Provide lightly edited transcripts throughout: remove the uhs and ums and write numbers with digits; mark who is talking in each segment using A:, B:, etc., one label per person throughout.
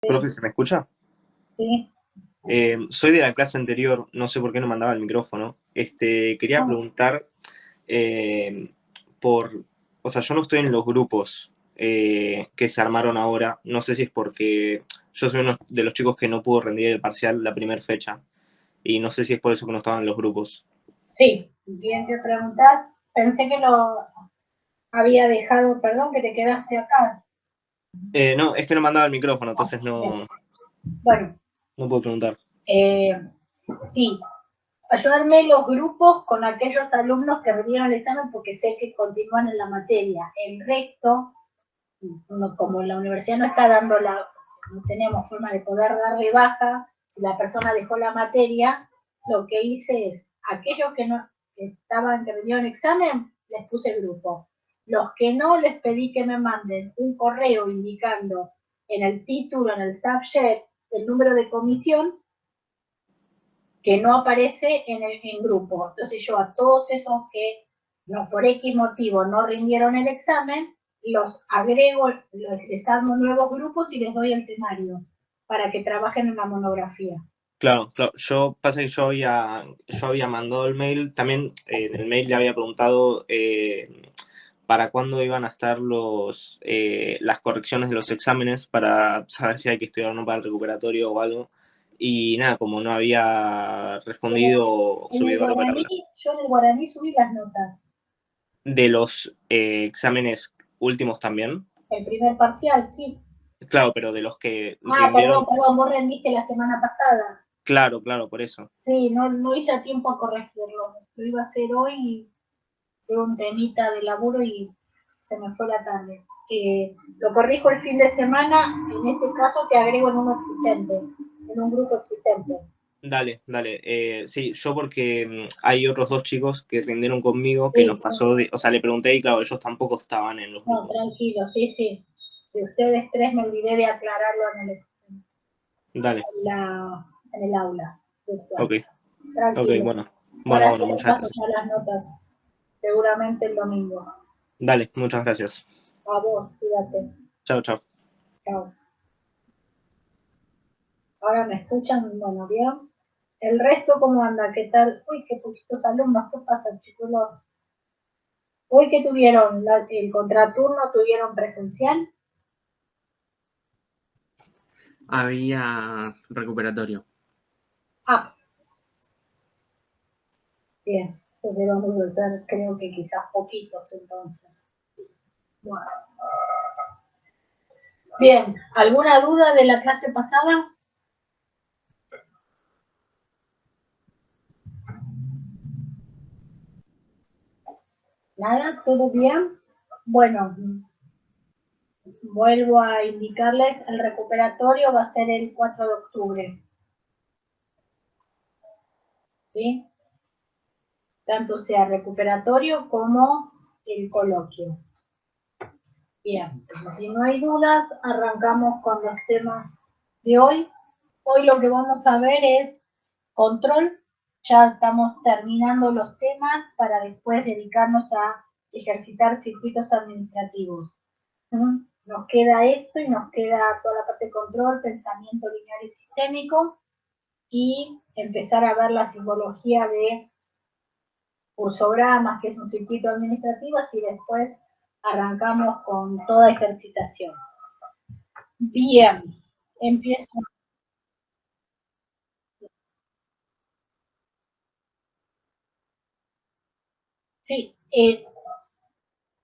A: Profe, ¿se me escucha?
B: Sí.
A: Soy de la clase anterior, no sé por qué no mandaba el micrófono. Quería
B: Ah,
A: preguntar eh, por, o sea, yo no estoy en los grupos que se armaron ahora. No sé si es porque yo soy uno de los chicos que no pudo rendir el parcial la primera fecha y no sé si es por eso que no estaba en los grupos.
B: sí, bien que preguntar. Pensé que lo había dejado, perdón, que te quedaste acá.
A: No, es que no mandaba el micrófono,
B: Ah,
A: entonces
B: bien.
A: no,
B: Bueno,
A: no puedo preguntar.
B: eh, sí, ayudarme los grupos con aquellos alumnos que rindieron el examen porque sé que continúan en la materia. El resto, como la universidad no está dando no tenemos forma de poder darle baja, si la persona dejó la materia, lo que hice es, aquellos que no que estaban, que rindieron examen, les puse grupo. Los que no, les pedí que me manden un correo indicando en el título, en el subject, el número de comisión que no aparece en grupo. Entonces yo a todos esos que no, por X motivo no rindieron el examen, los agrego, les armo nuevos grupos y les doy el temario para que trabajen en la monografía.
A: Claro, claro. Pasa que yo había mandado el mail, también en el mail le había preguntado para cuándo iban a estar las correcciones de los exámenes para saber si hay que estudiar o no para el recuperatorio o algo. Y nada, como no había respondido o
B: En el
A: subido algo al
B: guaraní,
A: aula.
B: yo en el guaraní subí las notas.
A: De los exámenes últimos también.
B: El primer parcial, sí.
A: Claro, pero de los que
B: Perdón,
A: rindieron,
B: perdón, vos rendiste la semana pasada.
A: claro, claro, por eso.
B: Sí, no hice a tiempo a corregirlo. Lo iba a hacer hoy y tuve un temita de laburo y se me fue la tarde. Lo corrijo el fin de semana, en ese caso te agrego en uno existente, en un grupo existente.
A: Dale, dale. Sí, yo porque hay otros dos chicos que rindieron conmigo que
B: Sí,
A: nos
B: sí.
A: pasó de, o sea, le pregunté y claro, ellos tampoco estaban en los
B: No,
A: grupos.
B: tranquilo, sí, sí. De ustedes tres me olvidé de aclararlo
A: Dale,
B: en el aula
A: ok,
B: virtual.
A: ok,
B: Tranquilo.
A: bueno. Bueno,
B: Ahora
A: bueno,
B: te
A: muchas
B: paso
A: gracias.
B: ya las notas, seguramente el domingo.
A: Dale, muchas gracias.
B: A vos, cuídate.
A: Chao, chao.
B: Chao. Ahora me escuchan, bueno, bien. El resto, ¿cómo anda? ¿Qué tal? Uy, qué poquitos alumnos, ¿qué pasa, chicos? Hoy que tuvieron el contraturno, tuvieron presencial.
C: Había recuperatorio.
B: Ah, bien. Entonces vamos a hacer, creo que quizás poquitos entonces. Bueno. Bien, ¿alguna duda de la clase pasada? ¿Nada? ¿Todo bien? Bueno, vuelvo a indicarles, el recuperatorio va a ser el 4 de octubre. ¿Sí? Tanto sea recuperatorio como el coloquio. Bien, si no hay dudas, arrancamos con los temas de hoy. Hoy lo que vamos a ver es control. Ya estamos terminando los temas para después dedicarnos a ejercitar circuitos administrativos. Nos queda esto y nos queda toda la parte de control, pensamiento lineal y sistémico y empezar a ver la simbología de cursogramas, que es un circuito administrativo, y después arrancamos con toda ejercitación. Bien, empiezo. Sí,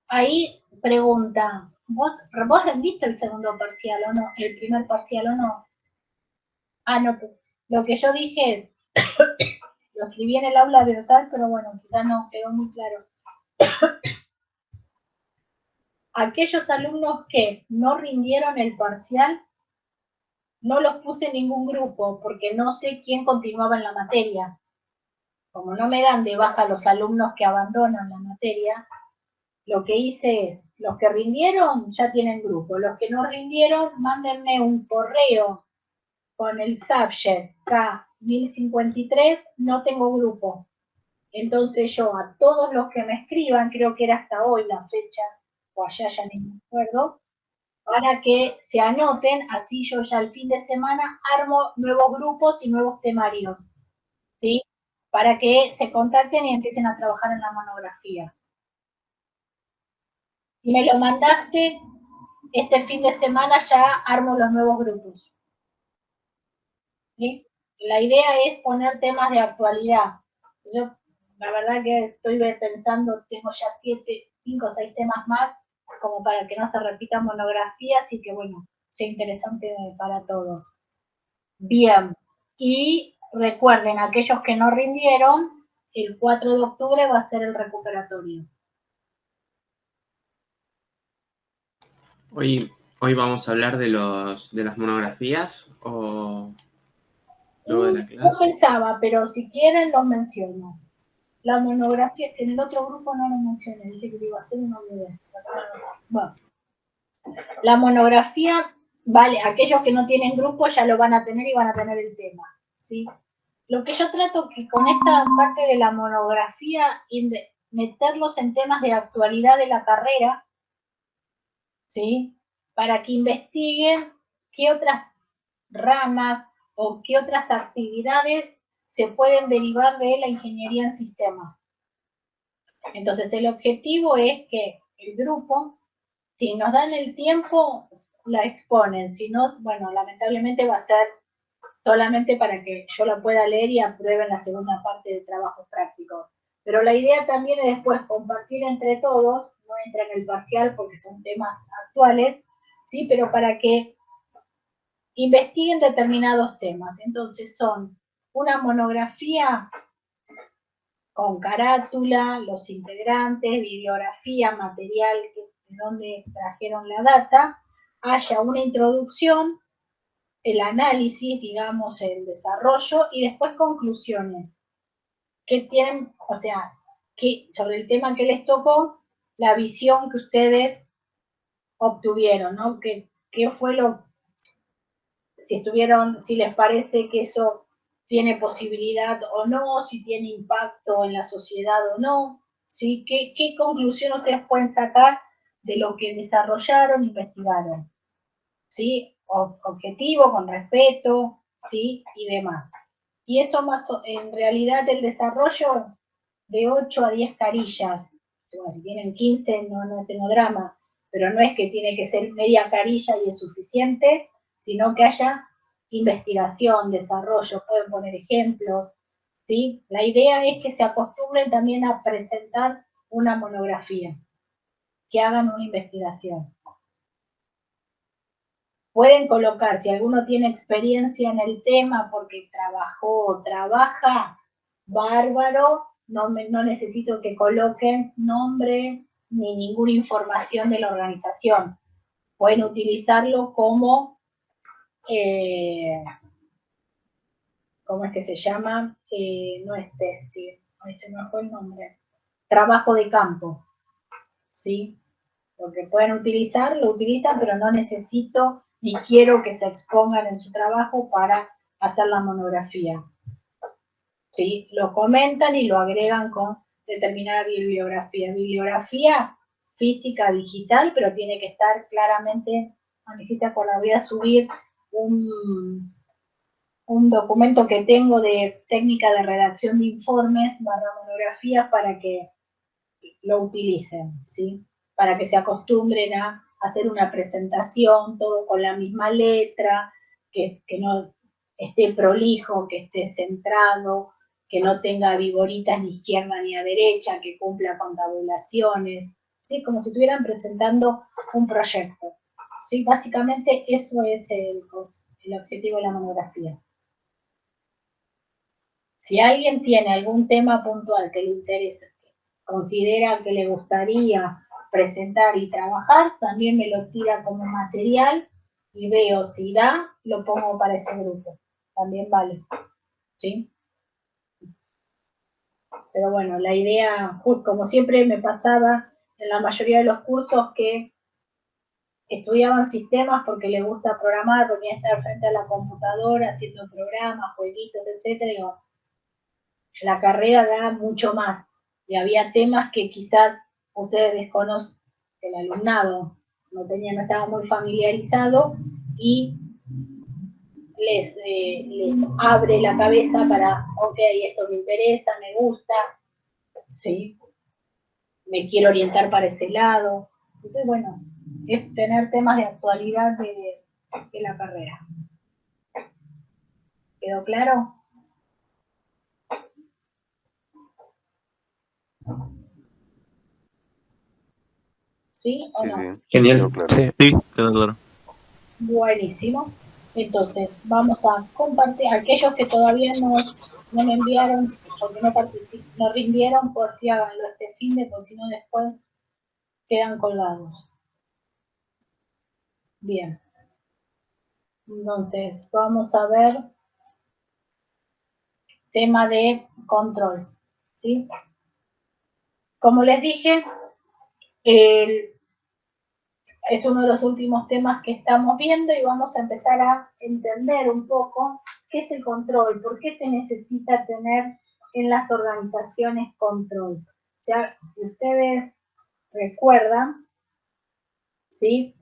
B: ahí pregunta, ¿vos rendiste el segundo parcial o no? ¿El primer parcial o no? No, lo que yo dije, lo escribí en el aula virtual, pero bueno, quizás no quedó muy claro. Aquellos alumnos que no rindieron el parcial, no los puse en ningún grupo, porque no sé quién continuaba en la materia. Como no me dan de baja los alumnos que abandonan la materia, lo que hice es, los que rindieron ya tienen grupo, los que no rindieron, mándenme un correo con el subject K1053, no tengo grupo. Entonces yo a todos los que me escriban, creo que era hasta hoy la fecha, o allá ya ni me acuerdo, para que se anoten, así yo ya el fin de semana armo nuevos grupos y nuevos temarios, ¿sí? Para que se contacten y empiecen a trabajar en la monografía. Y me lo mandaste, este fin de semana ya armo los nuevos grupos. ¿Sí? La idea es poner temas de actualidad. Yo, la verdad que estoy pensando, tengo ya 5 o 6 temas más, como para que no se repitan monografías y que, bueno, sea interesante para todos. Bien, y recuerden, aquellos que no rindieron, el 4 de octubre va a ser el recuperatorio.
C: Hoy vamos a hablar de las monografías o luego de la clase.
B: No pensaba, pero si quieren los menciono. La monografía, que en el otro grupo no lo mencioné, dije que iba a hacer una video. Bueno, la monografía, vale, aquellos que no tienen grupo ya lo van a tener y van a tener el tema, ¿sí? Lo que yo trato que con esta parte de la monografía, meterlos en temas de actualidad de la carrera, ¿sí? Para que investiguen qué otras ramas o qué otras actividades se pueden derivar de la ingeniería en sistemas. Entonces, el objetivo es que el grupo, si nos dan el tiempo, la exponen. Si no, bueno, lamentablemente va a ser solamente para que yo la pueda leer y aprueben la segunda parte de trabajos prácticos. Pero la idea también es después compartir entre todos, no entra en el parcial porque son temas actuales, ¿sí? Pero para que investiguen determinados temas. Entonces son una monografía con carátula, los integrantes, bibliografía, material de donde extrajeron la data, haya una introducción, el análisis, digamos, el desarrollo y después conclusiones. Que tienen, o sea, que sobre el tema que les tocó, la visión que ustedes obtuvieron, ¿no? ¿Qué fue si les parece que eso tiene posibilidad o no, si tiene impacto en la sociedad o no, ¿sí? ¿Qué conclusión ustedes pueden sacar de lo que desarrollaron, investigaron? ¿Sí? Objetivo, con respeto, ¿sí? Y demás. Y eso más, en realidad el desarrollo de 8 a 10 carillas, bueno, si tienen 15 no tengo drama, pero no es que tiene que ser media carilla y es suficiente, sino que haya investigación, desarrollo, pueden poner ejemplos, ¿sí? La idea es que se acostumbren también a presentar una monografía, que hagan una investigación. Pueden colocar, si alguno tiene experiencia en el tema porque trabajó o trabaja, bárbaro, no necesito que coloquen nombre ni ninguna información de la organización. Pueden utilizarlo como, ¿cómo es que se llama? No es testing, ahí se me fue el nombre. Trabajo de campo, ¿sí? Lo que pueden utilizar, lo utilizan, pero no necesito ni quiero que se expongan en su trabajo para hacer la monografía. ¿Sí? Lo comentan y lo agregan con determinada bibliografía. Bibliografía física, digital, pero tiene que estar claramente, voy a subir un documento que tengo de técnica de redacción de informes / monografías para que lo utilicen, ¿sí? Para que se acostumbren a hacer una presentación, todo con la misma letra, que no esté prolijo, que esté centrado, que no tenga vigoritas ni izquierda ni a derecha, que cumpla con tabulaciones, ¿sí? Como si estuvieran presentando un proyecto. ¿Sí? Básicamente eso es el objetivo de la monografía. Si alguien tiene algún tema puntual que le interese, considera que le gustaría presentar y trabajar, también me lo tira como material y veo si da, lo pongo para ese grupo. También vale, ¿sí? Pero bueno, la idea, como siempre me pasaba en la mayoría de los cursos que estudiaban sistemas porque les gusta programar, porque estar frente a la computadora haciendo programas, jueguitos, etcétera, digo, la carrera da mucho más. Y había temas que quizás ustedes desconocen, el alumnado no estaba muy familiarizado y les abre la cabeza para, ok, esto me interesa, me gusta, sí, me quiero orientar para ese lado. Entonces, bueno, es tener temas de actualidad de la carrera. ¿Quedó claro? ¿Sí o
D: Sí,
B: no?
D: sí.
A: Genial.
D: Quedó claro.
E: Sí, quedó claro.
B: Buenísimo. Entonces, vamos a compartir. Aquellos que todavía no me enviaron, porque no rindieron, por si háganlo este fin de, porque si no después quedan colgados. Bien. Entonces, vamos a ver tema de control, ¿sí? Como les dije, es uno de los últimos temas que estamos viendo y vamos a empezar a entender un poco qué es el control, por qué se necesita tener en las organizaciones control. Ya, si ustedes recuerdan, ¿sí?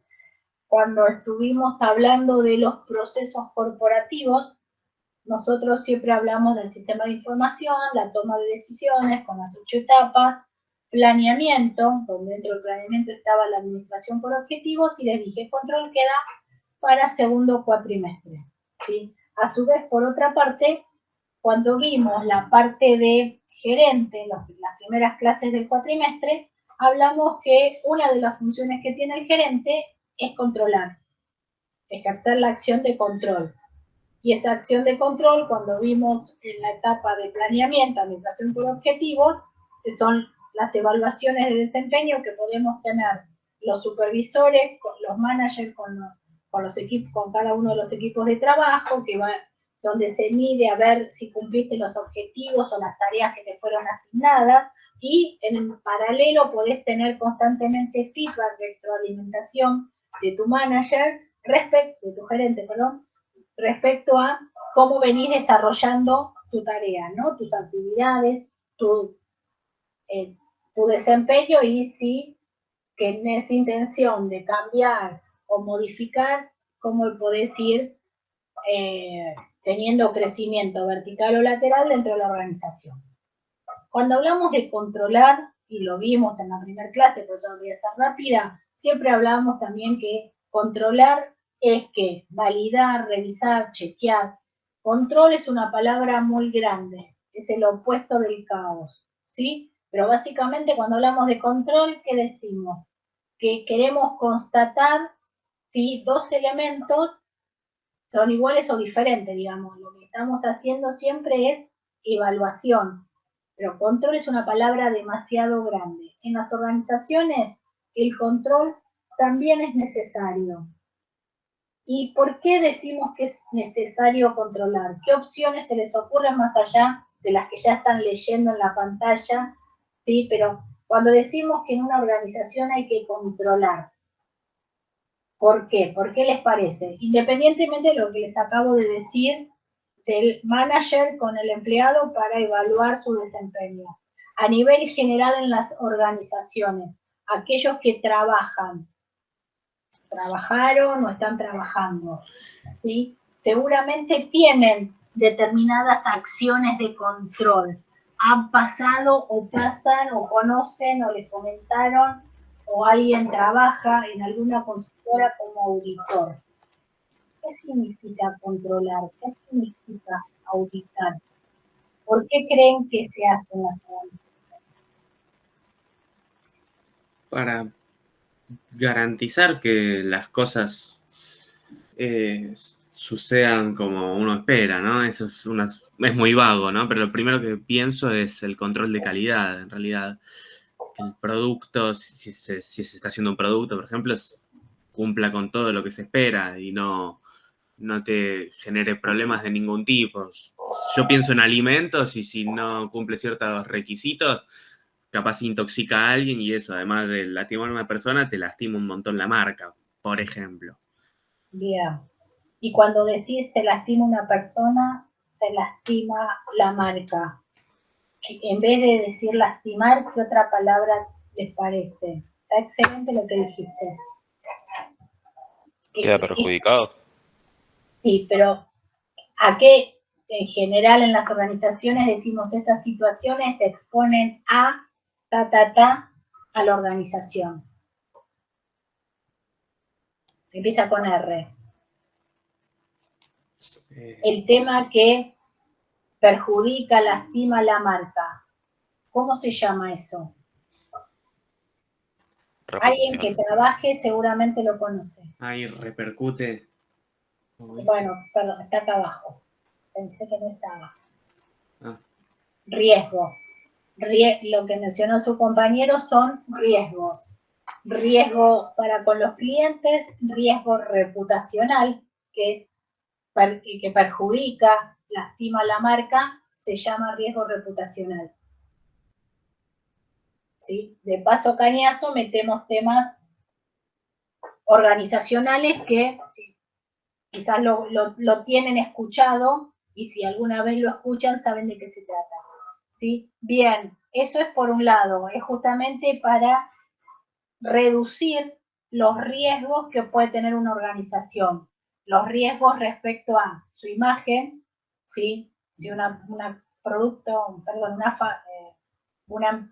B: Cuando estuvimos hablando de los procesos corporativos, nosotros siempre hablamos del sistema de información, la toma de decisiones con las 8 etapas, planeamiento, donde dentro del planeamiento estaba la administración por objetivos, y les dije, control queda para segundo cuatrimestre, ¿sí? A su vez, por otra parte, cuando vimos la parte de gerente, las primeras clases del cuatrimestre, hablamos que una de las funciones que tiene el gerente es controlar, ejercer la acción de control. Y esa acción de control, cuando vimos en la etapa de planeamiento, administración por objetivos, que son las evaluaciones de desempeño que podemos tener los supervisores, con los managers, con los equipos, con cada uno de los equipos de trabajo, donde se mide a ver si cumpliste los objetivos o las tareas que te fueron asignadas, y en paralelo podés tener constantemente feedback, retroalimentación de tu manager, de tu gerente, perdón, respecto a cómo venís desarrollando tu tarea, ¿no? Tus actividades, tu desempeño, y si tenés intención de cambiar o modificar, cómo podés ir teniendo crecimiento vertical o lateral dentro de la organización. Cuando hablamos de controlar, y lo vimos en la primera clase, por eso voy a ser rápida, siempre hablábamos también que controlar es que validar, revisar, chequear. Control es una palabra muy grande, es el opuesto del caos, ¿sí? Pero básicamente cuando hablamos de control, ¿qué decimos? Que queremos constatar si dos elementos son iguales o diferentes, digamos. Lo que estamos haciendo siempre es evaluación, pero control es una palabra demasiado grande. En las organizaciones, el control también es necesario. ¿Y por qué decimos que es necesario controlar? ¿Qué opciones se les ocurren más allá de las que ya están leyendo en la pantalla? Sí, pero cuando decimos que en una organización hay que controlar, ¿por qué? ¿Por qué les parece? Independientemente de lo que les acabo de decir del manager con el empleado para evaluar su desempeño. A nivel general en las organizaciones, aquellos que trabajaron o están trabajando, ¿sí? Seguramente tienen determinadas acciones de control. Han pasado o pasan o conocen o les comentaron o alguien trabaja en alguna consultora como auditor. ¿Qué significa controlar? ¿Qué significa auditar? ¿Por qué creen que se hacen las auditorías?
C: Para garantizar que las cosas sucedan como uno espera, ¿no? Eso es muy vago, ¿no? Pero lo primero que pienso es el control de calidad, en realidad. Que el producto, si se está haciendo un producto, por ejemplo, cumpla con todo lo que se espera y no te genere problemas de ningún tipo. Yo pienso en alimentos y si no cumple ciertos requisitos, capaz intoxica a alguien y eso, además de lastimar a una persona, te lastima un montón la marca, por ejemplo.
B: Bien. Y cuando decís se lastima una persona, se lastima la marca. En vez de decir lastimar, ¿qué otra palabra les parece? Está excelente lo que dijiste.
D: ¿Queda perjudicado?
B: Sí, pero ¿a qué en general en las organizaciones decimos esas situaciones se exponen a a la organización? Empieza con R. El tema que perjudica, lastima la marca. ¿Cómo se llama eso? Alguien que trabaje seguramente lo conoce.
C: Ahí repercute.
B: Bueno, perdón, está acá abajo. Pensé que no estaba.
C: Ah.
B: Riesgo. Lo que mencionó su compañero son riesgos. Riesgo para con los clientes, riesgo reputacional, que es que perjudica, lastima la marca, se llama riesgo reputacional. ¿Sí? De paso cañazo metemos temas organizacionales que quizás lo tienen escuchado y si alguna vez lo escuchan saben de qué se trata. ¿Sí? Bien, eso es por un lado, es justamente para reducir los riesgos que puede tener una organización. Los riesgos respecto a su imagen, ¿sí? Si una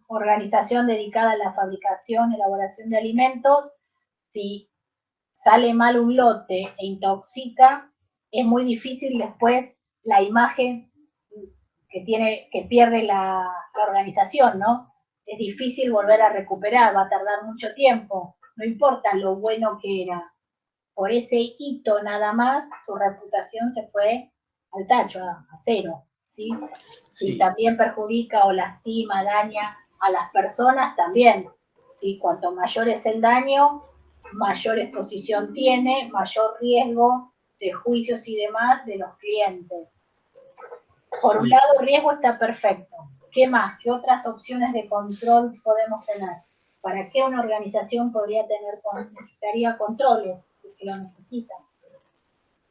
B: organización dedicada a la fabricación, elaboración de alimentos, si sale mal un lote e intoxica, es muy difícil después la imagen que pierde la organización, ¿no? Es difícil volver a recuperar, va a tardar mucho tiempo, no importa lo bueno que era. Por ese hito nada más, su reputación se fue al tacho, a cero, ¿sí? Si también perjudica o lastima, daña a las personas, también, ¿sí? Cuanto mayor es el daño, mayor exposición tiene, mayor riesgo de juicios y demás de los clientes. Por un lado, riesgo está perfecto. ¿Qué más? ¿Qué otras opciones de control podemos tener? ¿Para qué una organización necesitaría controles? Porque lo necesita.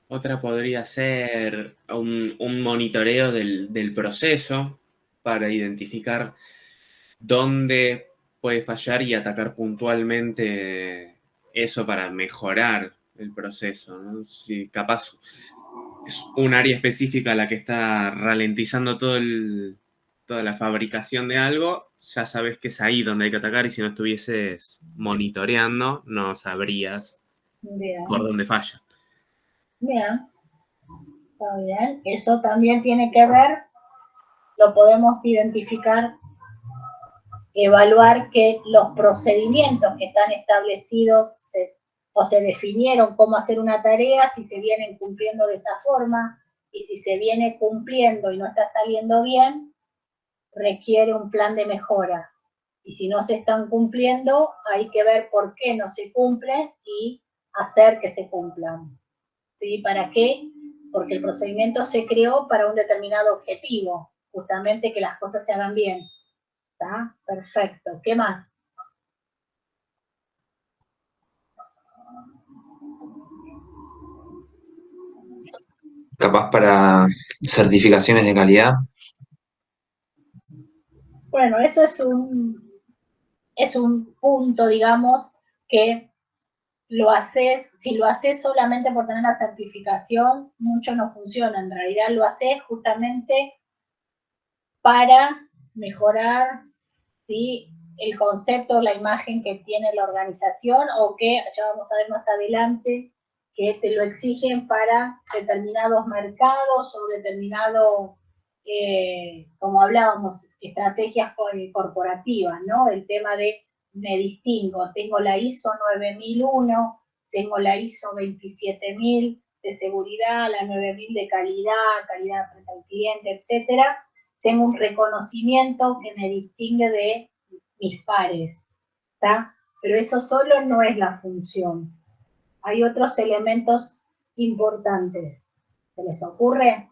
C: Otra podría ser un monitoreo del proceso para identificar dónde puede fallar y atacar puntualmente eso para mejorar el proceso, ¿no? Si capaz es un área específica la que está ralentizando toda la fabricación de algo, ya sabes que es ahí donde hay que atacar y si no estuvieses monitoreando, no sabrías por dónde falla.
B: Bien, está bien. Eso también tiene que ver, lo podemos identificar, evaluar que los procedimientos que están establecidos o se definieron cómo hacer una tarea, si se vienen cumpliendo de esa forma, y si se viene cumpliendo y no está saliendo bien, requiere un plan de mejora. Y si no se están cumpliendo, hay que ver por qué no se cumplen y hacer que se cumplan. ¿Sí? ¿Para qué? Porque el procedimiento se creó para un determinado objetivo, justamente que las cosas se hagan bien. ¿Está? Perfecto. ¿Qué más?
E: Capaz para certificaciones de calidad.
B: Bueno, eso es un punto, digamos, que si lo haces solamente por tener la certificación, mucho no funciona. En realidad lo haces justamente para mejorar, ¿sí?, el concepto, la imagen que tiene la organización o que, ya vamos a ver más adelante, que te lo exigen para determinados mercados o determinado, como hablábamos, estrategias corporativas, ¿no? El tema de me distingo, tengo la ISO 9001, tengo la ISO 27000 de seguridad, la 9000 de calidad frente al cliente, etcétera. Tengo un reconocimiento que me distingue de mis pares, ¿está? Pero eso solo no es la función. Hay otros elementos importantes. ¿Se les ocurre?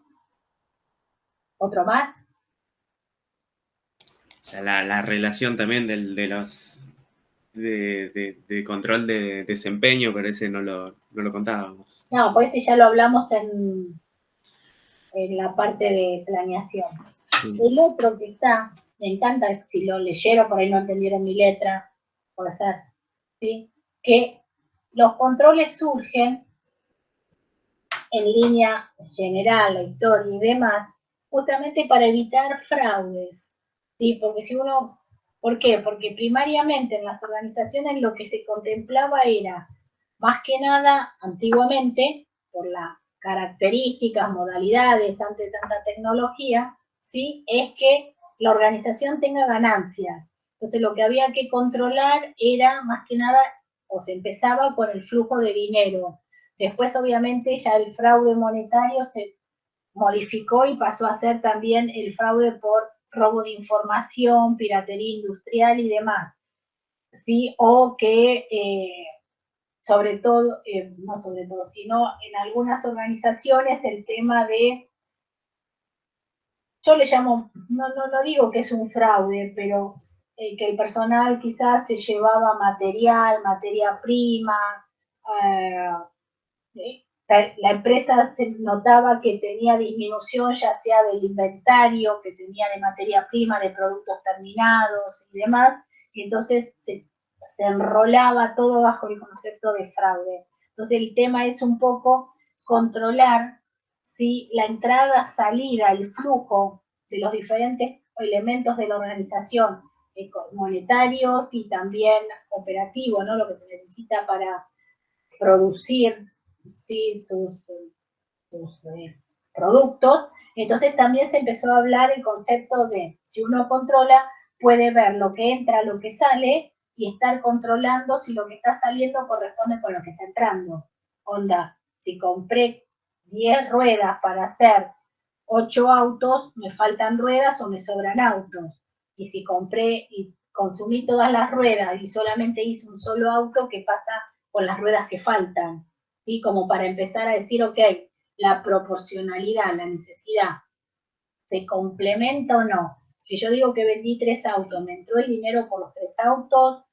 B: ¿Otro más?
C: O sea, la relación también de control de desempeño, pero ese no lo contábamos.
B: No, pues ese ya lo hablamos en la parte de planeación. Sí. El otro que está, me encanta, si lo leyeron, por ahí no entendieron mi letra, puede ser, ¿sí? Que los controles surgen en línea general, la historia y demás, justamente para evitar fraudes, ¿sí? Porque si uno, ¿por qué? Porque primariamente en las organizaciones lo que se contemplaba era, más que nada, antiguamente, por las características, modalidades, ante tanta tecnología, ¿sí? Es que la organización tenga ganancias. Entonces lo que había que controlar era, más que nada, o se empezaba con el flujo de dinero. Después, obviamente, ya el fraude monetario se modificó y pasó a ser también el fraude por robo de información, piratería industrial y demás, ¿sí? O que, sobre todo, no sobre todo, sino en algunas organizaciones el tema de, yo le llamo, no digo que es un fraude, pero que el personal quizás se llevaba material, materia prima, la empresa se notaba que tenía disminución ya sea del inventario que tenía de materia prima, de productos terminados y demás, y entonces se enrolaba todo bajo el concepto de fraude. Entonces el tema es un poco controlar, ¿sí?, la entrada, salida, el flujo de los diferentes elementos de la organización, monetarios y también operativos, ¿no?, lo que se necesita para producir, ¿sí?, sus productos. Entonces también se empezó a hablar el concepto de, si uno controla, puede ver lo que entra, lo que sale, y estar controlando si lo que está saliendo corresponde con lo que está entrando. Onda, si compré 10 ruedas para hacer 8 autos, me faltan ruedas o me sobran autos. Y si compré y consumí todas las ruedas y solamente hice un solo auto, ¿qué pasa con las ruedas que faltan? ¿Sí? Como para empezar a decir, ok, la proporcionalidad, la necesidad, ¿se complementa o no? Si yo digo que vendí 3 autos, me entró el dinero por los 3 autos,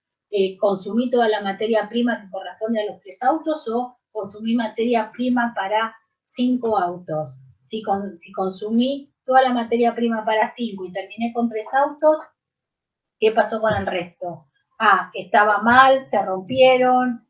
B: consumí toda la materia prima que corresponde a los 3 autos, o consumí materia prima para 5 autos. Si consumí toda la materia prima para 5 y terminé con 3 autos, ¿qué pasó con el resto? Ah, estaba mal, se rompieron,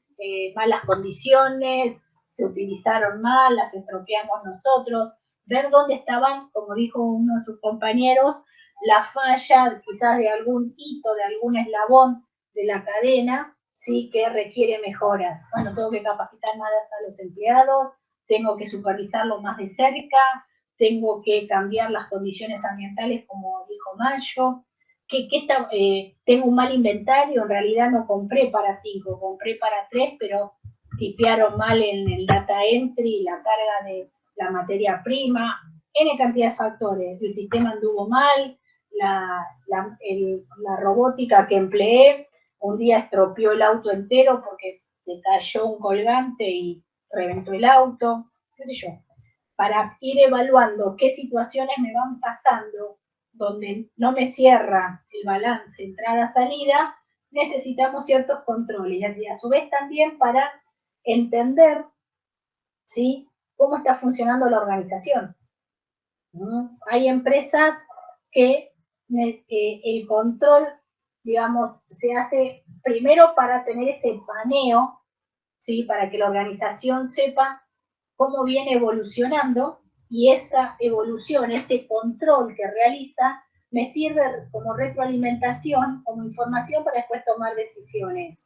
B: malas condiciones, se utilizaron mal, las estropeamos nosotros. Ver dónde estaban, como dijo uno de sus compañeros, la falla quizás de algún hito, de algún eslabón de la cadena, sí, que requiere mejoras. Bueno, tengo que capacitar más a los empleados, tengo que supervisarlo más de cerca, tengo que cambiar las condiciones ambientales, como dijo Mayo. Tengo un mal inventario, en realidad no compré para 5, compré para 3, pero tipearon mal en el data entry, la carga de la materia prima, N cantidad de factores. El sistema anduvo mal, la robótica que empleé un día estropeó el auto entero porque se cayó un colgante y reventó el auto, qué sé yo. Para ir evaluando qué situaciones me van pasando donde no me cierra el balance entrada-salida, necesitamos ciertos controles y a su vez también para entender, ¿sí?, cómo está funcionando la organización. Hay empresas que el control, digamos, se hace primero para tener ese paneo, ¿sí?, para que la organización sepa cómo viene evolucionando, y esa evolución, ese control que realiza, me sirve como retroalimentación, como información para después tomar decisiones.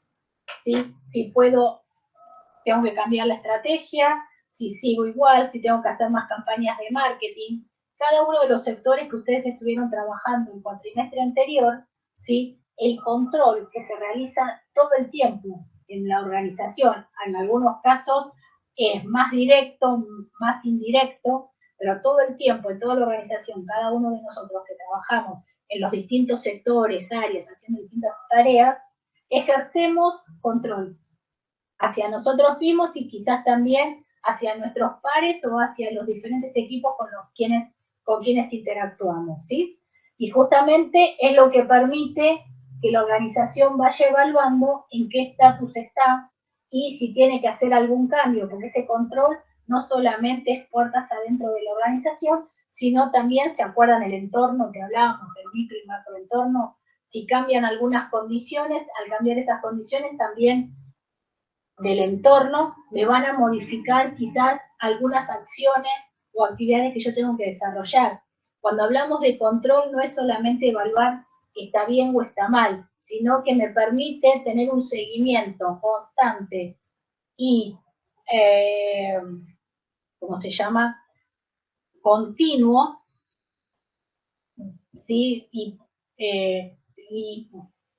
B: ¿Sí? Si tengo que cambiar la estrategia, si sigo igual, si tengo que hacer más campañas de marketing. Cada uno de los sectores que ustedes estuvieron trabajando en el cuatrimestre anterior, ¿sí?, el control que se realiza todo el tiempo en la organización, en algunos casos es más directo, más indirecto, pero todo el tiempo, en toda la organización, cada uno de nosotros que trabajamos en los distintos sectores, áreas, haciendo distintas tareas, ejercemos control hacia nosotros mismos y quizás también hacia nuestros pares o hacia los diferentes equipos con quienes interactuamos, ¿sí? Y justamente es lo que permite que la organización vaya evaluando en qué estatus está y si tiene que hacer algún cambio, porque ese control no solamente es puertas adentro de la organización, sino también, ¿se acuerdan el entorno que hablábamos, el micro y macroentorno? Si cambian algunas condiciones, al cambiar esas condiciones también del entorno, me van a modificar quizás algunas acciones o actividades que yo tengo que desarrollar. Cuando hablamos de control no es solamente evaluar que está bien o está mal, sino que me permite tener un seguimiento constante y, ¿cómo se llama? Continuo, ¿sí? Y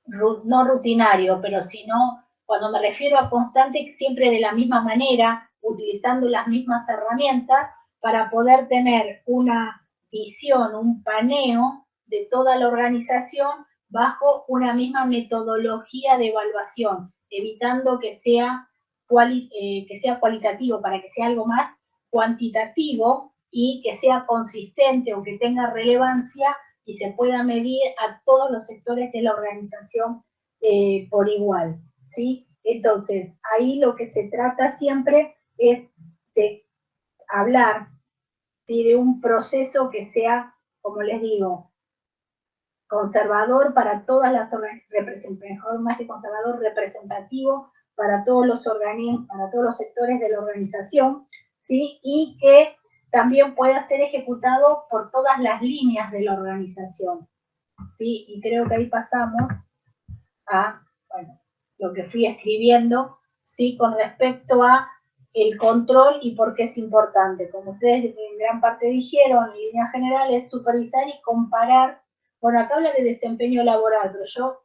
B: no rutinario, pero sino, cuando me refiero a constante, siempre de la misma manera, utilizando las mismas herramientas para poder tener una visión, un paneo de toda la organización bajo una misma metodología de evaluación, evitando que sea cualitativo para que sea algo más cuantitativo y que sea consistente o que tenga relevancia y se pueda medir a todos los sectores de la organización por igual, ¿sí? Entonces, ahí lo que se trata siempre es de hablar, ¿sí?, de un proceso que sea, como les digo, conservador para todas las organizaciones, mejor más que conservador, representativo para todos los organismos, para todos los sectores de la organización, ¿sí? Y que también pueda ser ejecutado por todas las líneas de la organización, ¿sí? Y creo que ahí pasamos a, bueno, lo que fui escribiendo, ¿sí?, con respecto a el control y por qué es importante. Como ustedes en gran parte dijeron, en líneas generales, supervisar y comparar. Bueno, acá habla de desempeño laboral, pero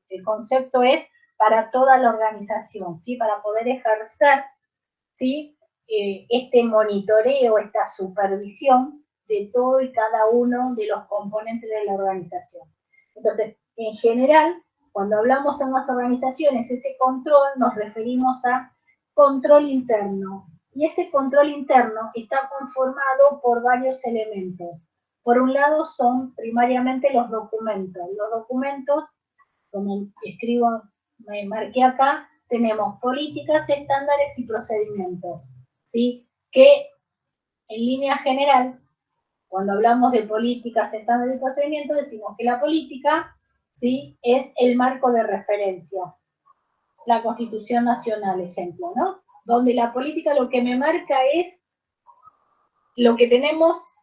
B: el concepto es para toda la organización, ¿sí?, para poder ejercer, ¿sí?, este monitoreo, esta supervisión de todo y cada uno de los componentes de la organización. Entonces, en general, cuando hablamos en las organizaciones, ese control nos referimos a control interno. Y ese control interno está conformado por varios elementos. Por un lado son primariamente los documentos. Los documentos, como escribo, me marqué acá, tenemos políticas, estándares y procedimientos, ¿sí? Que en línea general, cuando hablamos de políticas, estándares y procedimientos, decimos que la política, ¿sí?, es el marco de referencia. La Constitución Nacional, ejemplo, ¿no? Donde la política lo que me marca es lo que tenemos,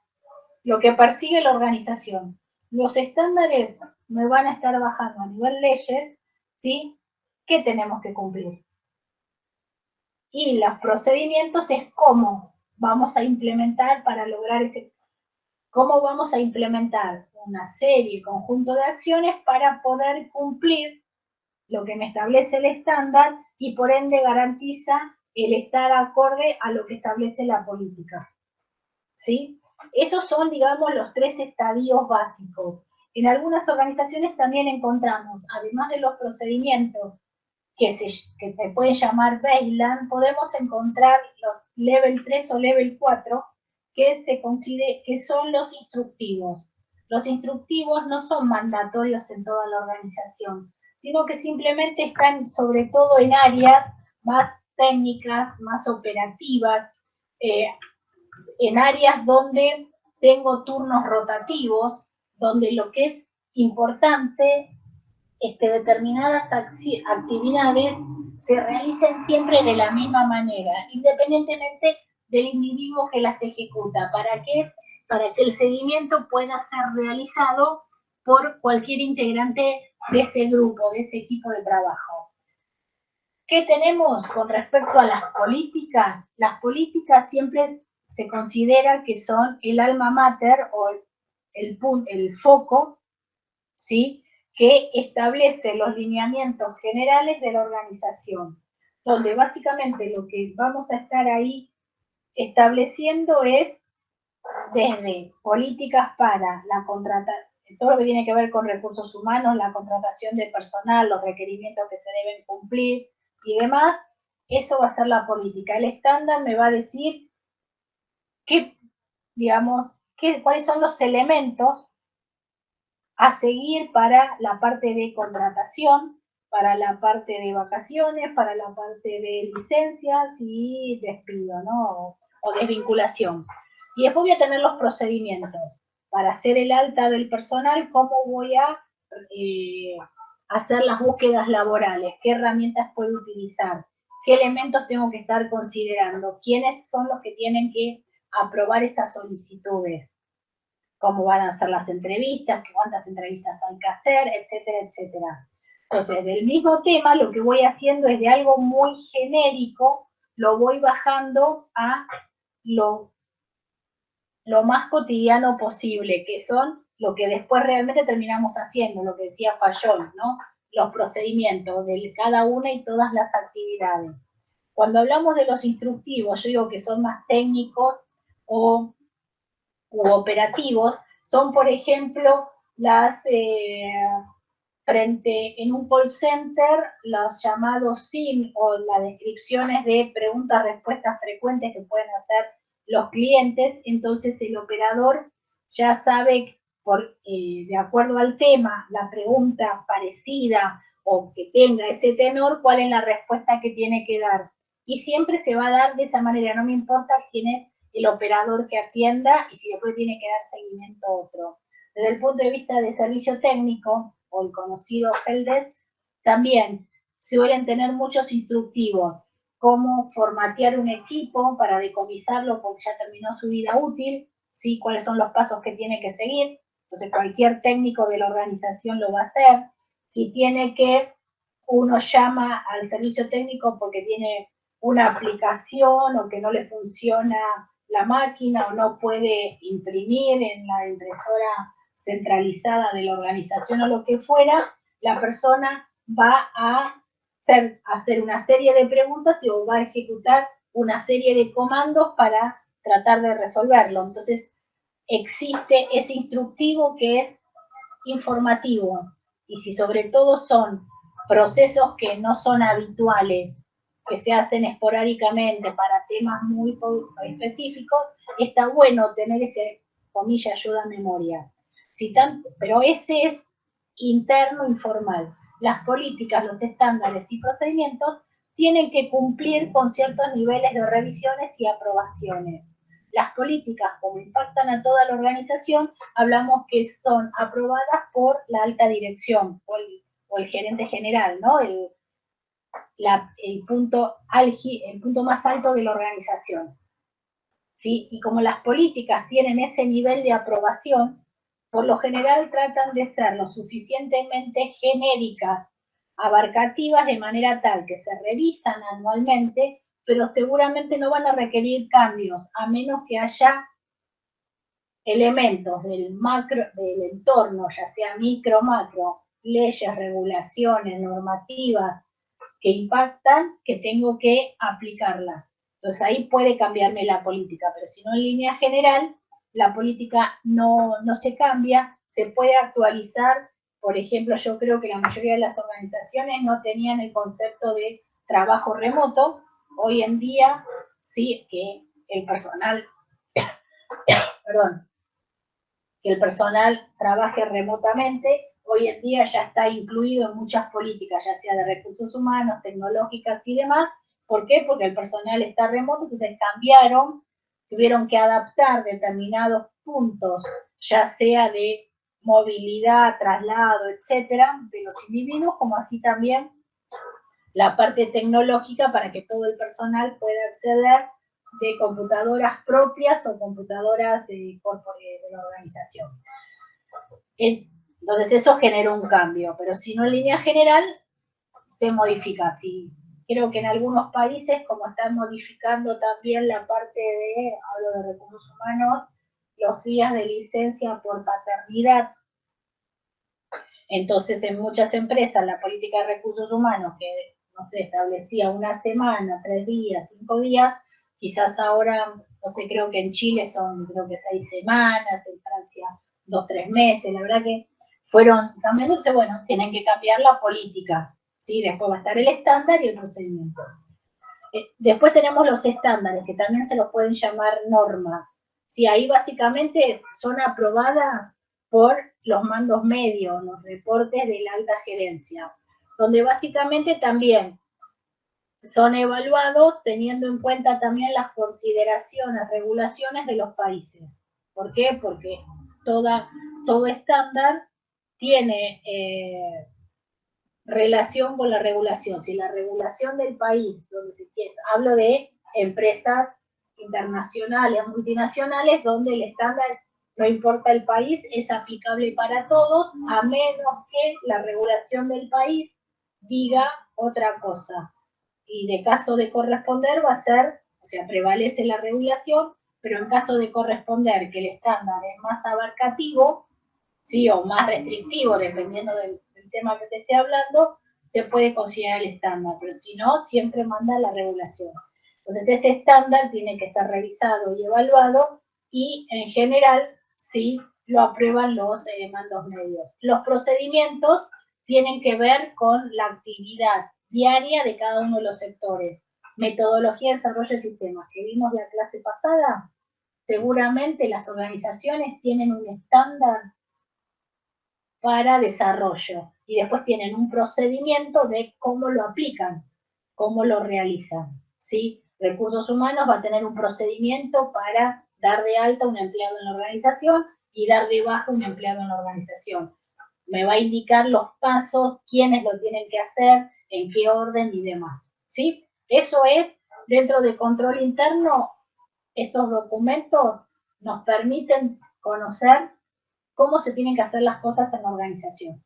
B: lo que persigue la organización. Los estándares me van a estar bajando a nivel leyes, ¿sí?, ¿qué tenemos que cumplir? Y los procedimientos es cómo vamos a implementar para lograr cómo vamos a implementar una serie, conjunto de acciones para poder cumplir lo que me establece el estándar y por ende garantiza el estar acorde a lo que establece la política, ¿sí? Esos son, digamos, los 3 estadios básicos. En algunas organizaciones también encontramos, además de los procedimientos que se pueden llamar baseline, podemos encontrar los level 3 o level 4, que son los instructivos. Los instructivos no son mandatorios en toda la organización, sino que simplemente están sobre todo en áreas más técnicas, más operativas, en áreas donde tengo turnos rotativos, donde lo que es importante es que determinadas actividades se realicen siempre de la misma manera, independientemente del individuo que las ejecuta. ¿Para qué? Para que el seguimiento pueda ser realizado por cualquier integrante de ese grupo, de ese equipo de trabajo. ¿Qué tenemos con respecto a las políticas? Las políticas siempre se considera que son el alma mater o el foco, ¿sí?, que establece los lineamientos generales de la organización, donde básicamente lo que vamos a estar ahí estableciendo es desde políticas para la contratación, todo lo que tiene que ver con recursos humanos, la contratación de personal, los requerimientos que se deben cumplir y demás. Eso va a ser la política. El estándar me va a decir cuáles son los elementos a seguir para la parte de contratación, para la parte de vacaciones, para la parte de licencias y despido, ¿no? O desvinculación. Y después voy a tener los procedimientos. Para hacer el alta del personal, cómo voy a hacer las búsquedas laborales, qué herramientas puedo utilizar, qué elementos tengo que estar considerando, quiénes son los que tienen que aprobar esas solicitudes, cómo van a ser las entrevistas, cuántas entrevistas hay que hacer, etcétera, etcétera. Entonces, del mismo tema, lo que voy haciendo es de algo muy genérico, lo voy bajando a lo más cotidiano posible, que son lo que después realmente terminamos haciendo, lo que decía Fayol, ¿no? Los procedimientos de cada una y todas las actividades. Cuando hablamos de los instructivos, yo digo que son más técnicos u operativos, son, por ejemplo, las en un call center, los llamados SIM o las descripciones de preguntas-respuestas frecuentes que pueden hacer los clientes. Entonces el operador ya sabe, de acuerdo al tema, la pregunta parecida o que tenga ese tenor, cuál es la respuesta que tiene que dar. Y siempre se va a dar de esa manera, no me importa quién es el operador que atienda y si después tiene que dar seguimiento a otro. Desde el punto de vista de servicio técnico, o el conocido helpdesk, también suelen tener muchos instructivos, cómo formatear un equipo para decomisarlo porque ya terminó su vida útil, ¿sí? Cuáles son los pasos que tiene que seguir. Entonces cualquier técnico de la organización lo va a hacer. Si tiene que, uno llama al servicio técnico porque tiene una aplicación o que no le funciona la máquina o no puede imprimir en la impresora centralizada de la organización o lo que fuera, la persona va a hacer una serie de preguntas y va a ejecutar una serie de comandos para tratar de resolverlo. Entonces, existe ese instructivo que es informativo, y si sobre todo son procesos que no son habituales, que se hacen esporádicamente para temas muy específicos, está bueno tener ese, comilla, ayuda a memoria. Pero ese es interno, informal. Las políticas, los estándares y procedimientos tienen que cumplir con ciertos niveles de revisiones y aprobaciones. Las políticas, como impactan a toda la organización, hablamos que son aprobadas por la alta dirección o el gerente general, ¿no? El punto más alto de la organización. ¿Sí? Y como las políticas tienen ese nivel de aprobación, por lo general tratan de ser lo suficientemente genéricas, abarcativas, de manera tal que se revisan anualmente, pero seguramente no van a requerir cambios, a menos que haya elementos del entorno, ya sea micro, macro, leyes, regulaciones, normativas que impactan, que tengo que aplicarlas. Entonces ahí puede cambiarme la política, pero si no, en línea general, la política no se cambia, se puede actualizar. Por ejemplo, yo creo que la mayoría de las organizaciones no tenían el concepto de trabajo remoto. Hoy en día, sí, que el personal, que el personal trabaje remotamente, hoy en día ya está incluido en muchas políticas, ya sea de recursos humanos, tecnológicas y demás. ¿Por qué? Porque el personal está remoto, entonces tuvieron que adaptar determinados puntos, ya sea de movilidad, traslado, etcétera, de los individuos, como así también la parte tecnológica para que todo el personal pueda acceder de computadoras propias o computadoras de la organización. Entonces eso genera un cambio, pero si no, en línea general se modifica. Sí, creo que en algunos países, como están modificando también la parte hablo de recursos humanos, los días de licencia por paternidad, entonces en muchas empresas la política de recursos humanos que no sé, establecía una semana, 3 días, 5 días, quizás ahora, no sé, creo que en Chile son, creo que 6 semanas, en Francia 2, 3 meses, la verdad que fueron cambiando. Entonces, bueno, tienen que cambiar la política, ¿sí? Después va a estar el estándar y el procedimiento. Después tenemos los estándares, que también se los pueden llamar normas. ¿Sí? Ahí básicamente son aprobadas por los mandos medios, los reportes de la alta gerencia, donde básicamente también son evaluados teniendo en cuenta también las consideraciones, regulaciones de los países. ¿Por qué? Porque todo estándar tiene relación con la regulación. Si la regulación del país, donde se quiere, hablo de empresas internacionales, multinacionales, donde el estándar, no importa el país, es aplicable para todos, a menos que la regulación del país diga otra cosa. Y de caso de corresponder va a ser, o sea, prevalece la regulación, pero en caso de corresponder que el estándar es más abarcativo, sí, o más restrictivo, dependiendo del tema que se esté hablando, se puede considerar el estándar, pero si no, siempre manda la regulación. Entonces ese estándar tiene que estar revisado y evaluado y en general sí lo aprueban los mandos medios. Los procedimientos tienen que ver con la actividad diaria de cada uno de los sectores. Metodología de desarrollo de sistemas que vimos la clase pasada, seguramente las organizaciones tienen un estándar para desarrollo y después tienen un procedimiento de cómo lo aplican, cómo lo realizan, ¿sí? Recursos humanos va a tener un procedimiento para dar de alta a un empleado en la organización y dar de baja a un empleado en la organización. Me va a indicar los pasos, quiénes lo tienen que hacer, en qué orden y demás, ¿sí? Eso es, dentro de control interno, estos documentos nos permiten conocer cómo se tienen que hacer las cosas en la organización.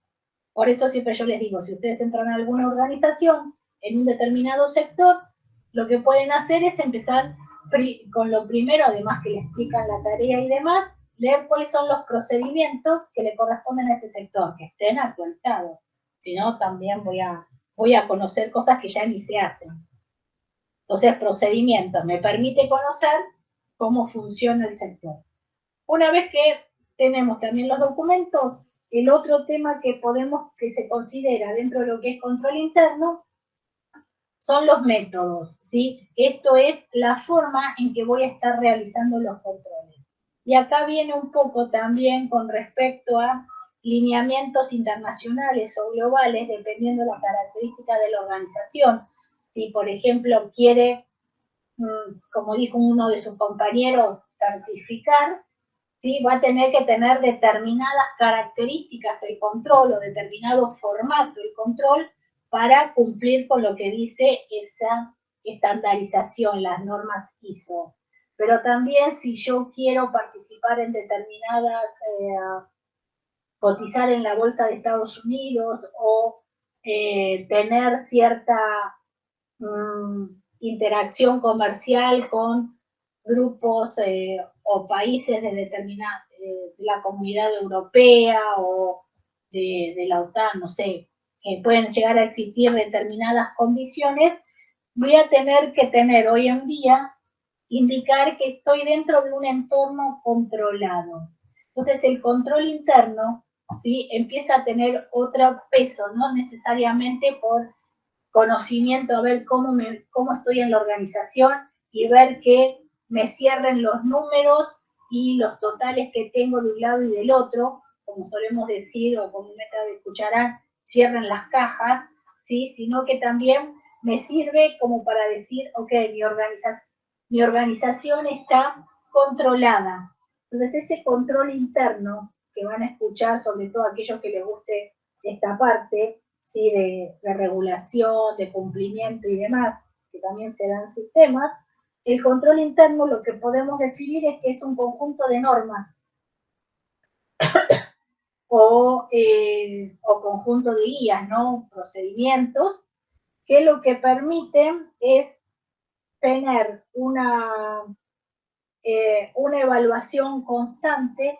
B: Por eso siempre yo les digo, si ustedes entran a alguna organización en un determinado sector, lo que pueden hacer es empezar con lo primero, además que le explican la tarea y demás, leer cuáles son los procedimientos que le corresponden a ese sector, que estén actualizados. Si no, también voy a conocer cosas que ya ni se hacen. Entonces, procedimientos me permite conocer cómo funciona el sector. Una vez que tenemos también los documentos, el otro tema que se considera dentro de lo que es control interno son los métodos, ¿sí? Esto es la forma en que voy a estar realizando los controles. Y acá viene un poco también con respecto a lineamientos internacionales o globales, dependiendo de las características de la organización. Si, por ejemplo, quiere, como dijo uno de sus compañeros, certificar, ¿sí? Va a tener que tener determinadas características el control o determinado formato el control para cumplir con lo que dice esa estandarización, las normas ISO. Pero también si yo quiero participar en determinadas, cotizar en la Bolsa de Estados Unidos o tener cierta interacción comercial con grupos o países de determinada, de la Comunidad Europea o de la OTAN, no sé, que pueden llegar a existir determinadas condiciones, voy a tener que tener hoy en día, indicar que estoy dentro de un entorno controlado. Entonces el control interno, ¿sí? Empieza a tener otro peso, no necesariamente por conocimiento, a ver cómo estoy en la organización y ver que me cierren los números y los totales que tengo de un lado y del otro, como solemos decir o como me escucharán, cierren las cajas, ¿sí? Sino que también me sirve como para decir, ok, mi organización está controlada. Entonces ese control interno que van a escuchar, sobre todo aquellos que les guste esta parte, ¿sí? de regulación, de cumplimiento y demás, que también se dan sistemas, el control interno lo que podemos definir es que es un conjunto de normas o conjunto de guías, ¿no? Procedimientos, que lo que permiten es tener una evaluación constante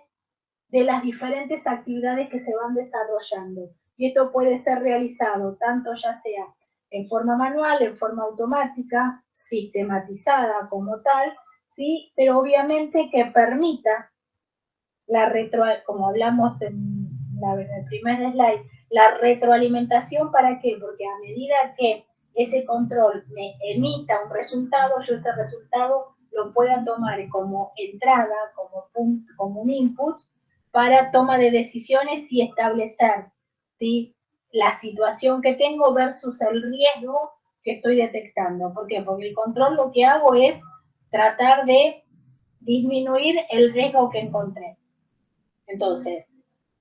B: de las diferentes actividades que se van desarrollando. Y esto puede ser realizado tanto ya sea en forma manual, en forma automática, sistematizada como tal, ¿sí? Pero obviamente que permita como hablamos en el primer slide, la retroalimentación. ¿Para qué? Porque a medida que ese control me emita un resultado, yo ese resultado lo pueda tomar como entrada, como un input, para toma de decisiones y establecer, ¿sí? La situación que tengo versus el riesgo que estoy detectando. ¿Por qué? Porque el control lo que hago es tratar de disminuir el riesgo que encontré. Entonces,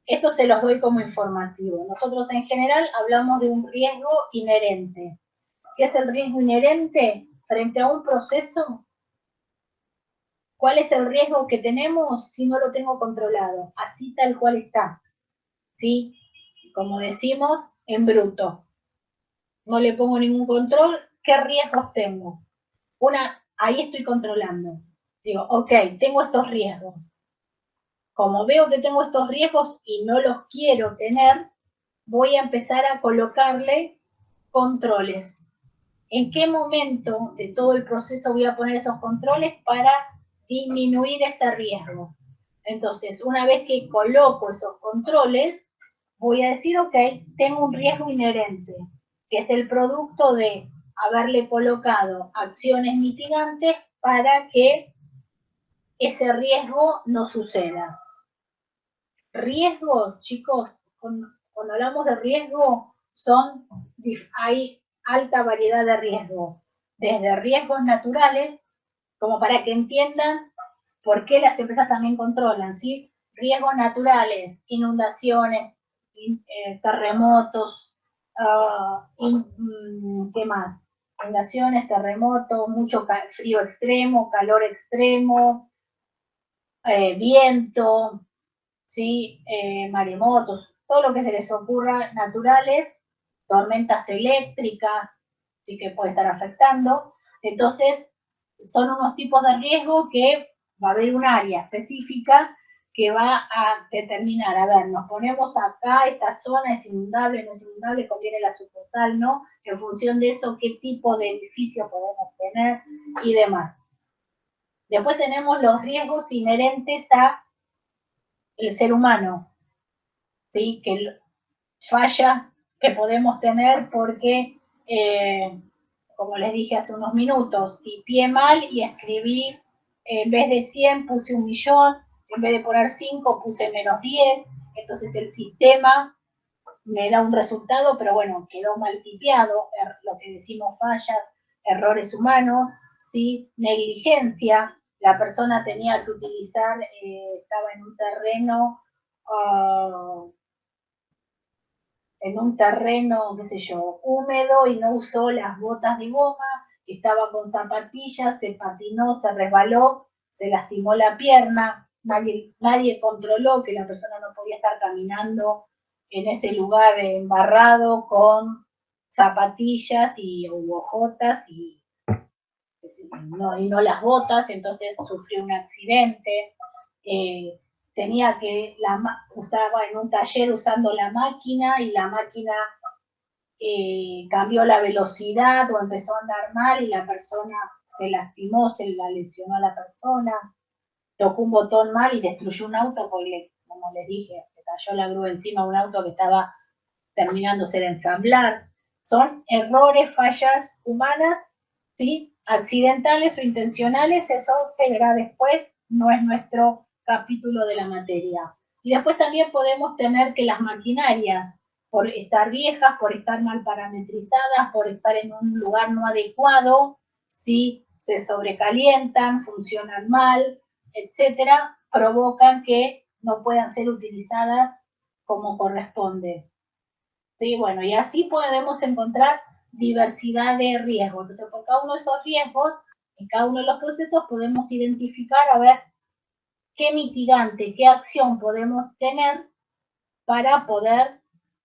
B: Esto se los doy como informativo. Nosotros en general hablamos de un riesgo inherente. ¿Qué es el riesgo inherente? Frente a un proceso, ¿cuál es el riesgo que tenemos si no lo tengo controlado? Así tal cual está. ¿Sí? Como decimos, en bruto. No le pongo ningún control. ¿Qué riesgos tengo? Ahí estoy controlando. Digo, ok, tengo estos riesgos. Como veo que tengo estos riesgos y no los quiero tener, voy a empezar a colocarle controles. ¿En qué momento de todo el proceso voy a poner esos controles para disminuir ese riesgo? Entonces, una vez que coloco esos controles, voy a decir, ok, tengo un riesgo inherente, que es el producto de haberle colocado acciones mitigantes para que ese riesgo no suceda. Riesgos, chicos, cuando hablamos de riesgo, hay alta variedad de riesgos, desde riesgos naturales, como para que entiendan por qué las empresas también controlan, ¿sí? Riesgos naturales, inundaciones, terremotos, ¿qué más? Inundaciones, terremotos, mucho frío extremo, calor extremo, viento, ¿sí? Maremotos, todo lo que se les ocurra naturales, tormentas eléctricas, sí que puede estar afectando. Entonces, son unos tipos de riesgo que va a haber un área específica que va a determinar, a ver, nos ponemos acá, esta zona es inundable, no es inundable, conviene la sucursal, ¿no? En función de eso, qué tipo de edificio podemos tener y demás. Después tenemos los riesgos inherentes a el ser humano, ¿sí? Que falla que podemos tener porque, como les dije hace unos minutos, tipié mal y escribí, en vez de 100 puse 1.000.000, en vez de poner 5 puse menos 10, entonces el sistema me da un resultado, pero bueno, quedó mal tipiado, lo que decimos fallas, errores humanos, ¿sí? Negligencia, la persona tenía que utilizar, estaba en un terreno, qué sé yo, húmedo y no usó las botas de goma, estaba con zapatillas, se patinó, se resbaló, se lastimó la pierna, nadie controló que la persona no podía estar caminando en ese lugar embarrado con zapatillas y bojotas y no las botas, entonces sufrió un accidente. Tenía que, estaba en un taller usando la máquina y la máquina cambió la velocidad o empezó a andar mal y la persona se lastimó, se la lesionó a la persona, tocó un botón mal y destruyó un auto porque, como les dije, se cayó la grúa encima de un auto que estaba terminándose de ensamblar. Son errores, fallas humanas, ¿sí? Accidentales o intencionales, eso se verá después, no es nuestro capítulo de la materia. Y después también podemos tener que las maquinarias, por estar viejas, por estar mal parametrizadas, por estar en un lugar no adecuado, ¿sí? Se sobrecalientan, funcionan mal, etcétera, provocan que no puedan ser utilizadas como corresponde. Sí, bueno, y así podemos encontrar diversidad de riesgos. Entonces, por cada uno de esos riesgos, en cada uno de los procesos podemos identificar, a ver, qué mitigante, qué acción podemos tener para poder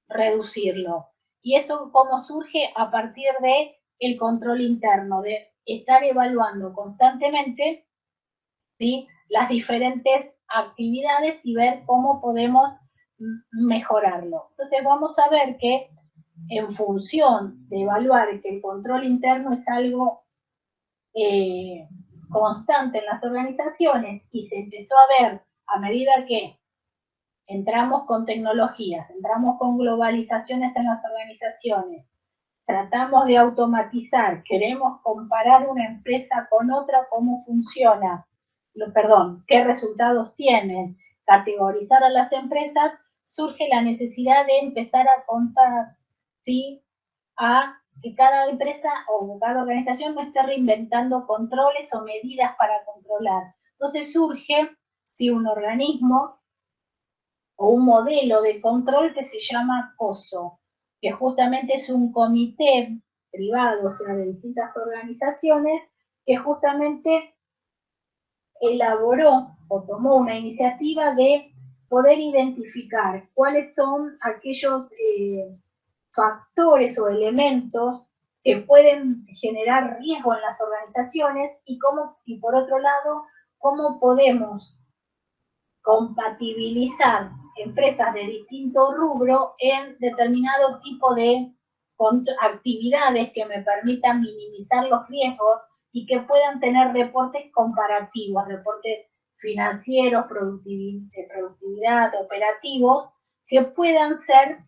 B: reducirlo. Y eso cómo surge a partir de el control interno, de estar evaluando constantemente, ¿sí?, las diferentes actividades y ver cómo podemos mejorarlo. Entonces vamos a ver que en función de evaluar que el control interno es algo constante en las organizaciones y se empezó a ver a medida que entramos con tecnologías, entramos con globalizaciones en las organizaciones, tratamos de automatizar, queremos comparar una empresa con otra, cómo funciona, qué resultados tienen, categorizar a las empresas, surge la necesidad de empezar a contar, ¿sí?, a que cada empresa o cada organización no esté reinventando controles o medidas para controlar. Entonces surge, si un organismo o un modelo de control que se llama COSO, que justamente es un comité privado, o sea, de distintas organizaciones, que justamente elaboró o tomó una iniciativa de poder identificar cuáles son aquellos factores o elementos que pueden generar riesgo en las organizaciones y por otro lado, cómo podemos compatibilizar empresas de distinto rubro en determinado tipo de actividades que me permitan minimizar los riesgos y que puedan tener reportes comparativos, reportes financieros, productividad, operativos, que puedan ser,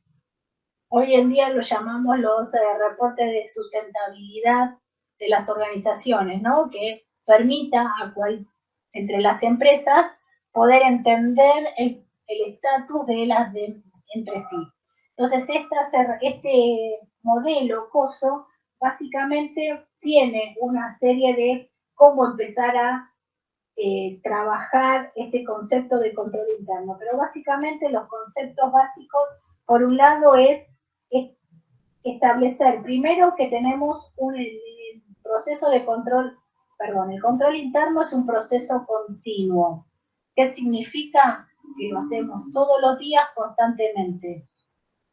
B: hoy en día lo llamamos los reportes de sustentabilidad de las organizaciones, ¿no? Que permita entre las empresas poder entender el estatus de las entre sí. Entonces, este modelo COSO básicamente tiene una serie de cómo empezar a trabajar este concepto de control interno. Pero básicamente los conceptos básicos, por un lado, es establecer primero que tenemos un proceso de control, el control interno es un proceso continuo. ¿Qué significa? Que lo hacemos todos los días constantemente.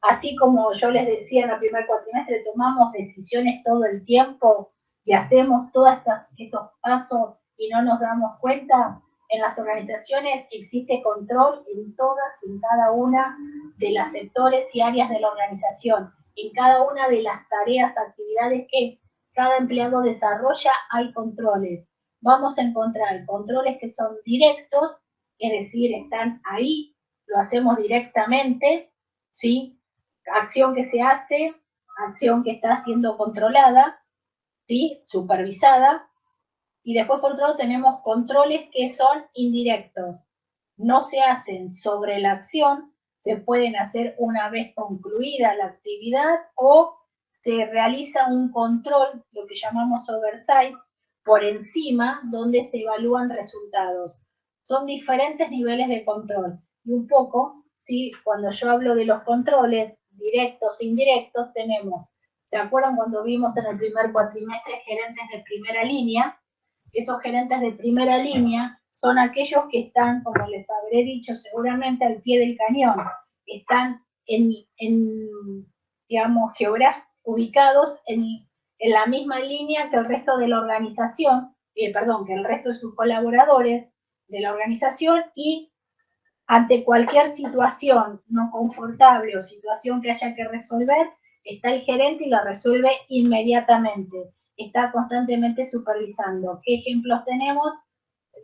B: Así como yo les decía en el primer cuatrimestre, tomamos decisiones todo el tiempo y hacemos todos estos pasos y no nos damos cuenta, en las organizaciones existe control en todas y en cada una de los sectores y áreas de la organización. En cada una de las tareas, actividades que cada empleado desarrolla, hay controles. Vamos a encontrar controles que son directos, es decir, están ahí, lo hacemos directamente, ¿sí? Acción que se hace, acción que está siendo controlada, ¿sí? Supervisada. Y después, por otro lado, tenemos controles que son indirectos. No se hacen sobre la acción, se pueden hacer una vez concluida la actividad o se realiza un control, lo que llamamos oversight, por encima, donde se evalúan resultados. Son diferentes niveles de control. Y un poco, ¿sí? Cuando yo hablo de los controles directos e indirectos, tenemos, ¿se acuerdan cuando vimos en el primer cuatrimestre gerentes de primera línea? Esos gerentes de primera línea son aquellos que están, como les habré dicho seguramente, al pie del cañón. Están digamos, ubicados en la misma línea que el resto de la organización, que el resto de sus colaboradores de la organización, y ante cualquier situación no confortable o situación que haya que resolver, está el gerente y la resuelve inmediatamente. Está constantemente supervisando. ¿Qué ejemplos tenemos?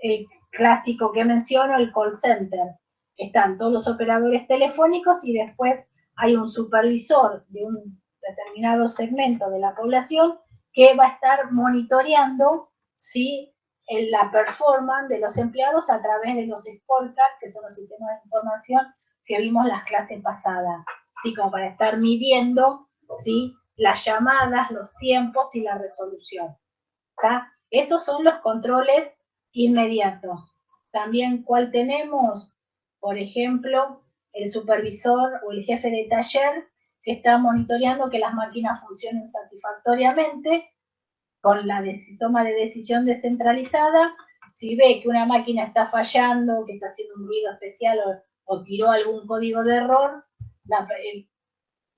B: El clásico que menciono, el call center. Están todos los operadores telefónicos y después hay un supervisor de un determinado segmento de la población que va a estar monitoreando, ¿sí?, la performance de los empleados a través de los scorecards, que son los sistemas de información que vimos las clases pasadas, ¿sí?, como para estar midiendo, ¿sí?, las llamadas, los tiempos y la resolución. ¿Tá? Esos son los controles inmediatos. También, ¿cuál tenemos? Por ejemplo, el supervisor o el jefe de taller que está monitoreando que las máquinas funcionen satisfactoriamente con la toma de decisión descentralizada. Si ve que una máquina está fallando, que está haciendo un ruido especial o tiró algún código de error,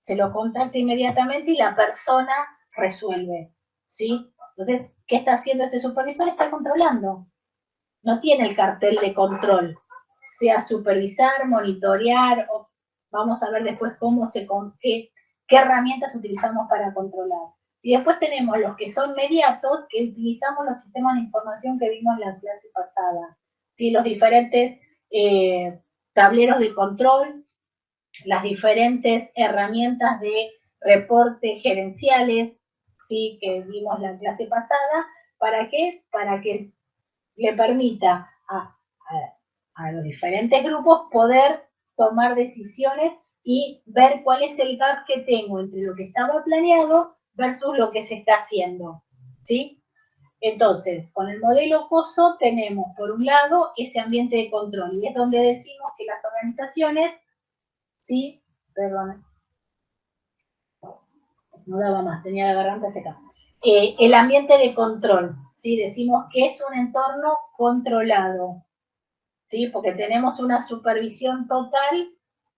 B: se lo contacta inmediatamente y la persona resuelve, ¿sí? Entonces, ¿qué está haciendo ese supervisor? Está controlando. No tiene el cartel de control, sea supervisar, monitorear, o vamos a ver después qué herramientas utilizamos para controlar. Y después tenemos los que son mediatos, que utilizamos los sistemas de información que vimos en la clase pasada, ¿sí? Los diferentes tableros de control, las diferentes herramientas de reporte gerenciales, ¿sí?, que vimos la clase pasada. ¿Para qué? Para que le permita a los diferentes grupos poder tomar decisiones y ver cuál es el gap que tengo entre lo que estaba planeado versus lo que se está haciendo, ¿sí? Entonces, con el modelo COSO tenemos, por un lado, ese ambiente de control, y es donde decimos que las organizaciones ¿sí? Perdón, no daba más, tenía la garganta seca. El ambiente de control, ¿sí? Decimos que es un entorno controlado, ¿sí? Porque tenemos una supervisión total,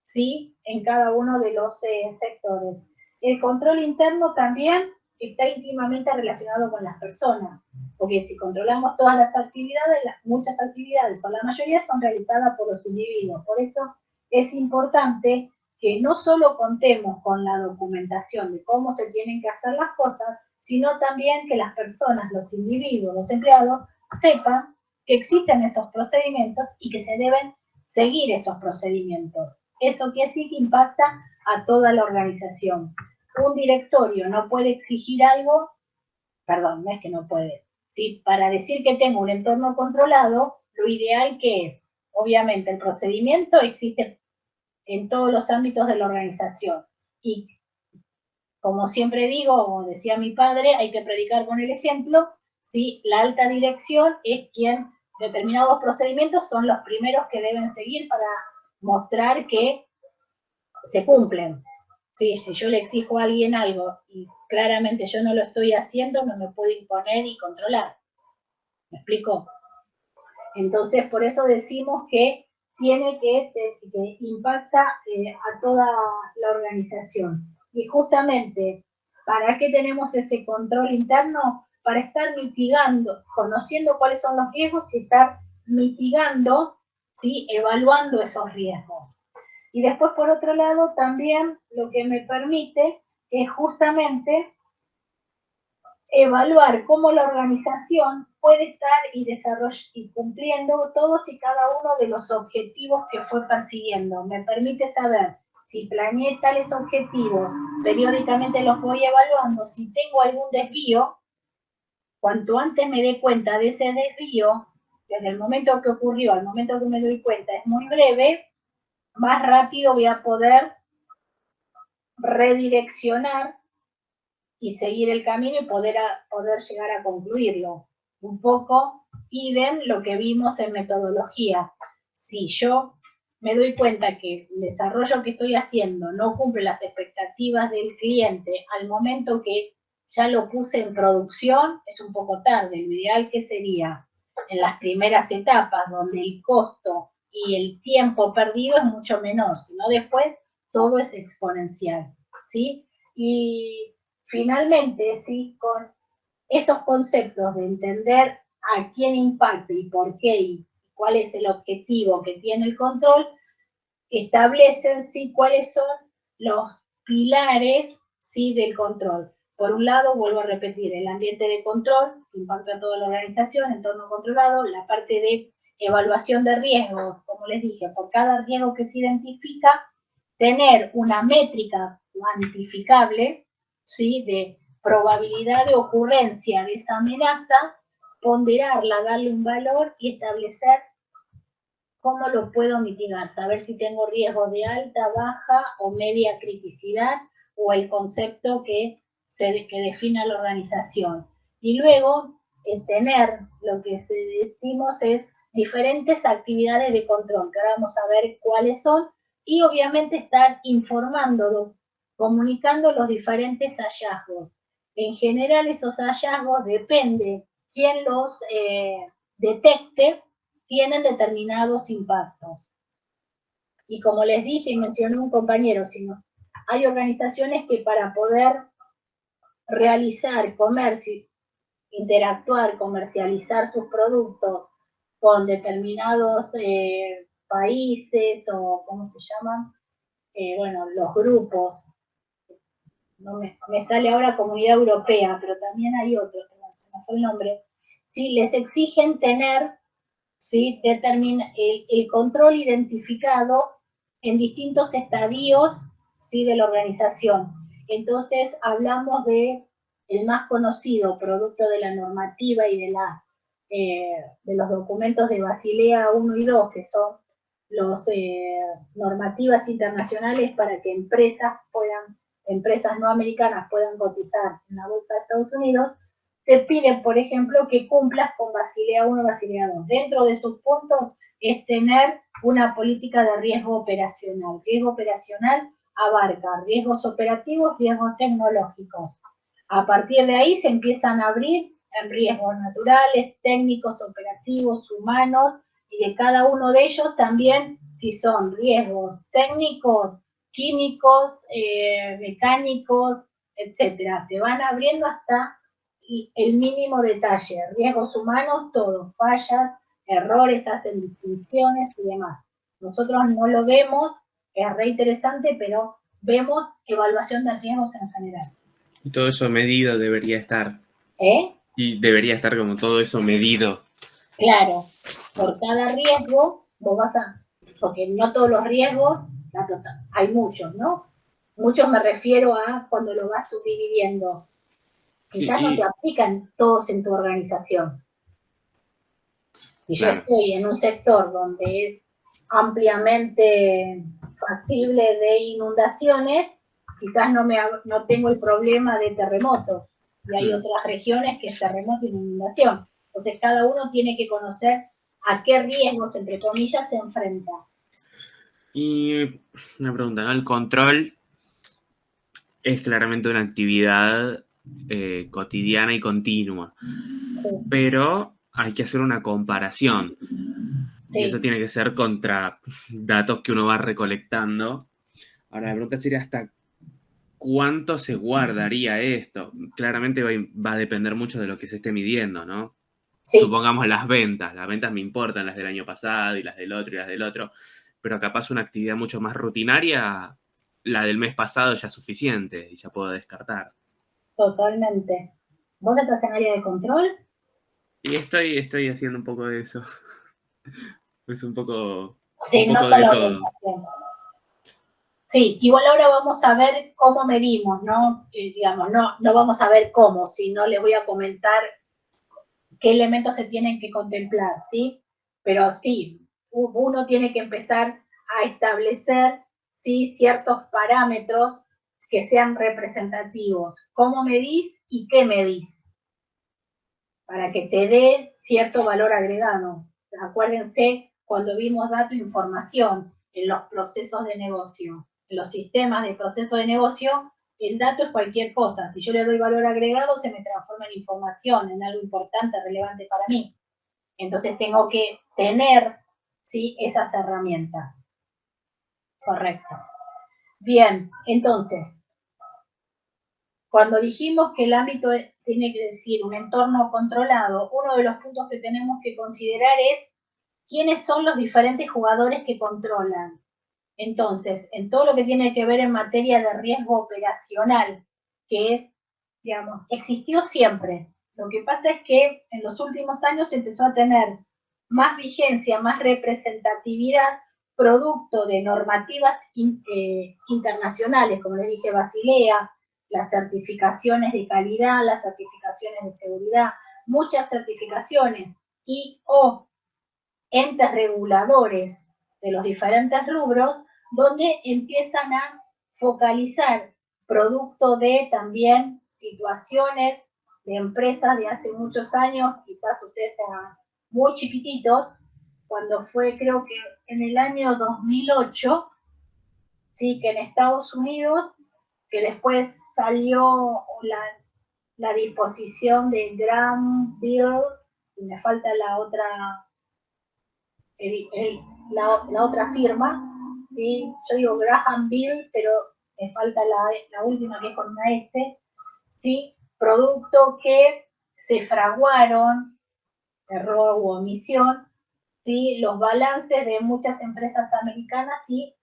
B: ¿sí? En cada uno de los sectores. El control interno también está íntimamente relacionado con las personas, porque si controlamos todas las actividades, muchas actividades o la mayoría son realizadas por los individuos. Por eso es importante que no solo contemos con la documentación de cómo se tienen que hacer las cosas, sino también que las personas, los individuos, los empleados, sepan que existen esos procedimientos y que se deben seguir esos procedimientos. Eso que sí que impacta a toda la organización. Un directorio no puede exigir algo, perdón, no es que no puede, ¿sí? Para decir que tengo un entorno controlado, lo ideal que es, obviamente el procedimiento existe en todos los ámbitos de la organización y como siempre digo, como decía mi padre, hay que predicar con el ejemplo, ¿sí? La alta dirección es quien determinados procedimientos son los primeros que deben seguir para mostrar que se cumplen. ¿Sí? Si yo le exijo a alguien algo y claramente yo no lo estoy haciendo, no me puedo imponer y controlar. ¿Me explico? Entonces, por eso decimos que tiene que impacta a toda la organización. Y justamente, ¿para qué tenemos ese control interno? Para estar mitigando, conociendo cuáles son los riesgos y estar mitigando, ¿sí? Evaluando esos riesgos. Y después, por otro lado, también lo que me permite es justamente evaluar cómo la organización puede estar y cumpliendo todos y cada uno de los objetivos que fue persiguiendo. Me permite saber si planeé tales objetivos, periódicamente los voy evaluando, si tengo algún desvío, cuanto antes me dé cuenta de ese desvío, desde el momento que ocurrió al momento que me doy cuenta es muy breve, más rápido voy a poder redireccionar y seguir el camino y poder llegar a concluirlo. Un poco idem lo que vimos en metodología. Si yo me doy cuenta que el desarrollo que estoy haciendo no cumple las expectativas del cliente al momento que ya lo puse en producción, es un poco tarde. Lo ideal que sería en las primeras etapas, donde el costo y el tiempo perdido es mucho menor, sino después todo es exponencial, ¿sí? Y finalmente, ¿sí? Con esos conceptos de entender a quién impacta y por qué y cuál es el objetivo que tiene el control, establecen, ¿sí? Cuáles son los pilares, ¿sí? Del control. Por un lado, vuelvo a repetir, el ambiente de control, que impacta a toda la organización, entorno controlado, la parte de evaluación de riesgos, como les dije, por cada riesgo que se identifica, tener una métrica cuantificable, ¿sí? De probabilidad de ocurrencia de esa amenaza, ponderarla, darle un valor y establecer cómo lo puedo mitigar, saber si tengo riesgo de alta, baja o media criticidad o el concepto que defina la organización. Y luego, tener lo que decimos es diferentes actividades de control, que ahora vamos a ver cuáles son, y obviamente estar informándolo, comunicando los diferentes hallazgos. En general, esos hallazgos, depende quién los detecte, tienen determinados impactos. Y como les dije y mencionó un compañero, hay organizaciones que para poder realizar comercio, interactuar, comercializar sus productos con determinados países o, ¿cómo se llaman? Bueno, los grupos. No me sale ahora Comunidad Europea, pero también hay otros, se me fue el nombre. Sí, les exigen tener, ¿sí? Determina el control identificado en distintos estadios, ¿sí? De la organización. Entonces, hablamos de el más conocido, producto de la normativa y de los documentos de Basilea 1 y 2, que son los normativas internacionales para que empresas no americanas puedan cotizar en la bolsa de Estados Unidos, te piden, por ejemplo, que cumplas con Basilea 1 y Basilea 2. Dentro de sus puntos es tener una política de riesgo operacional. Riesgo operacional abarca riesgos operativos, riesgos tecnológicos. A partir de ahí se empiezan a abrir en riesgos naturales, técnicos, operativos, humanos, y de cada uno de ellos también si son riesgos técnicos, químicos, mecánicos, etcétera. Se van abriendo hasta el mínimo detalle. Riesgos humanos, todo, fallas, errores, hacen distinciones y demás. Nosotros no lo vemos, es re interesante, pero vemos evaluación de riesgos en general.
C: Y todo eso medido debería estar.
B: ¿Eh?
C: Y debería estar como todo eso medido.
B: Claro, por cada riesgo vos vas a... Porque no todos los riesgos, hay muchos, ¿no? Muchos me refiero a cuando lo vas subdividiendo. Quizás no te aplican todos en tu organización. Si yo estoy en un sector donde es ampliamente factible de inundaciones, quizás no tengo el problema de terremotos. Y hay otras regiones que es terremoto y inundación. Entonces cada uno tiene que conocer a qué riesgos, entre comillas, se enfrenta.
C: Y una pregunta, ¿no? El control es claramente una actividad cotidiana y continua, sí, pero hay que hacer una comparación. Sí. Y eso tiene que ser contra datos que uno va recolectando. Ahora, la pregunta sería ¿hasta cuánto se guardaría esto? Claramente va a depender mucho de lo que se esté midiendo, ¿no? Sí. Supongamos las ventas me importan, las del año pasado y las del otro, pero capaz una actividad mucho más rutinaria, la del mes pasado ya es suficiente y ya puedo descartar.
B: Totalmente. ¿Vos estás en área de control?
C: Y estoy haciendo un poco de eso. Es un poco,
B: sí, un poco de todo. Sí, igual ahora vamos a ver cómo medimos, ¿no? Digamos, no vamos a ver cómo, sino les voy a comentar qué elementos se tienen que contemplar, ¿sí? Pero sí, uno tiene que empezar a establecer, ¿sí?, ciertos parámetros que sean representativos. ¿Cómo medís y qué medís? Para que te dé cierto valor agregado. Acuérdense cuando vimos dato e información en los procesos de negocio, en los sistemas de proceso de negocio, el dato es cualquier cosa. Si yo le doy valor agregado, se me transforma en información, en algo importante, relevante para mí. Entonces tengo que tener, ¿sí?, esas herramientas. Correcto. Bien, entonces, cuando dijimos que el ámbito tiene que decir un entorno controlado, uno de los puntos que tenemos que considerar es quiénes son los diferentes jugadores que controlan. Entonces, en todo lo que tiene que ver en materia de riesgo operacional, que es, digamos, existió siempre. Lo que pasa es que en los últimos años empezó a tener más vigencia, más representatividad, producto de normativas internacionales, como les dije, Basilea, las certificaciones de calidad, las certificaciones de seguridad, muchas certificaciones y o entes reguladores de los diferentes rubros, donde empiezan a focalizar producto de también situaciones de empresas de hace muchos años, quizás ustedes sean muy chiquititos, cuando fue, creo que en el año 2008, sí, que en Estados Unidos, que después salió la disposición de Graham Bill, y me falta la otra, la otra firma, ¿sí? Yo digo Graham Bill, pero me falta la última que es con una S, ¿sí? Producto que se fraguaron, error u omisión, ¿sí?, los balances de muchas empresas americanas y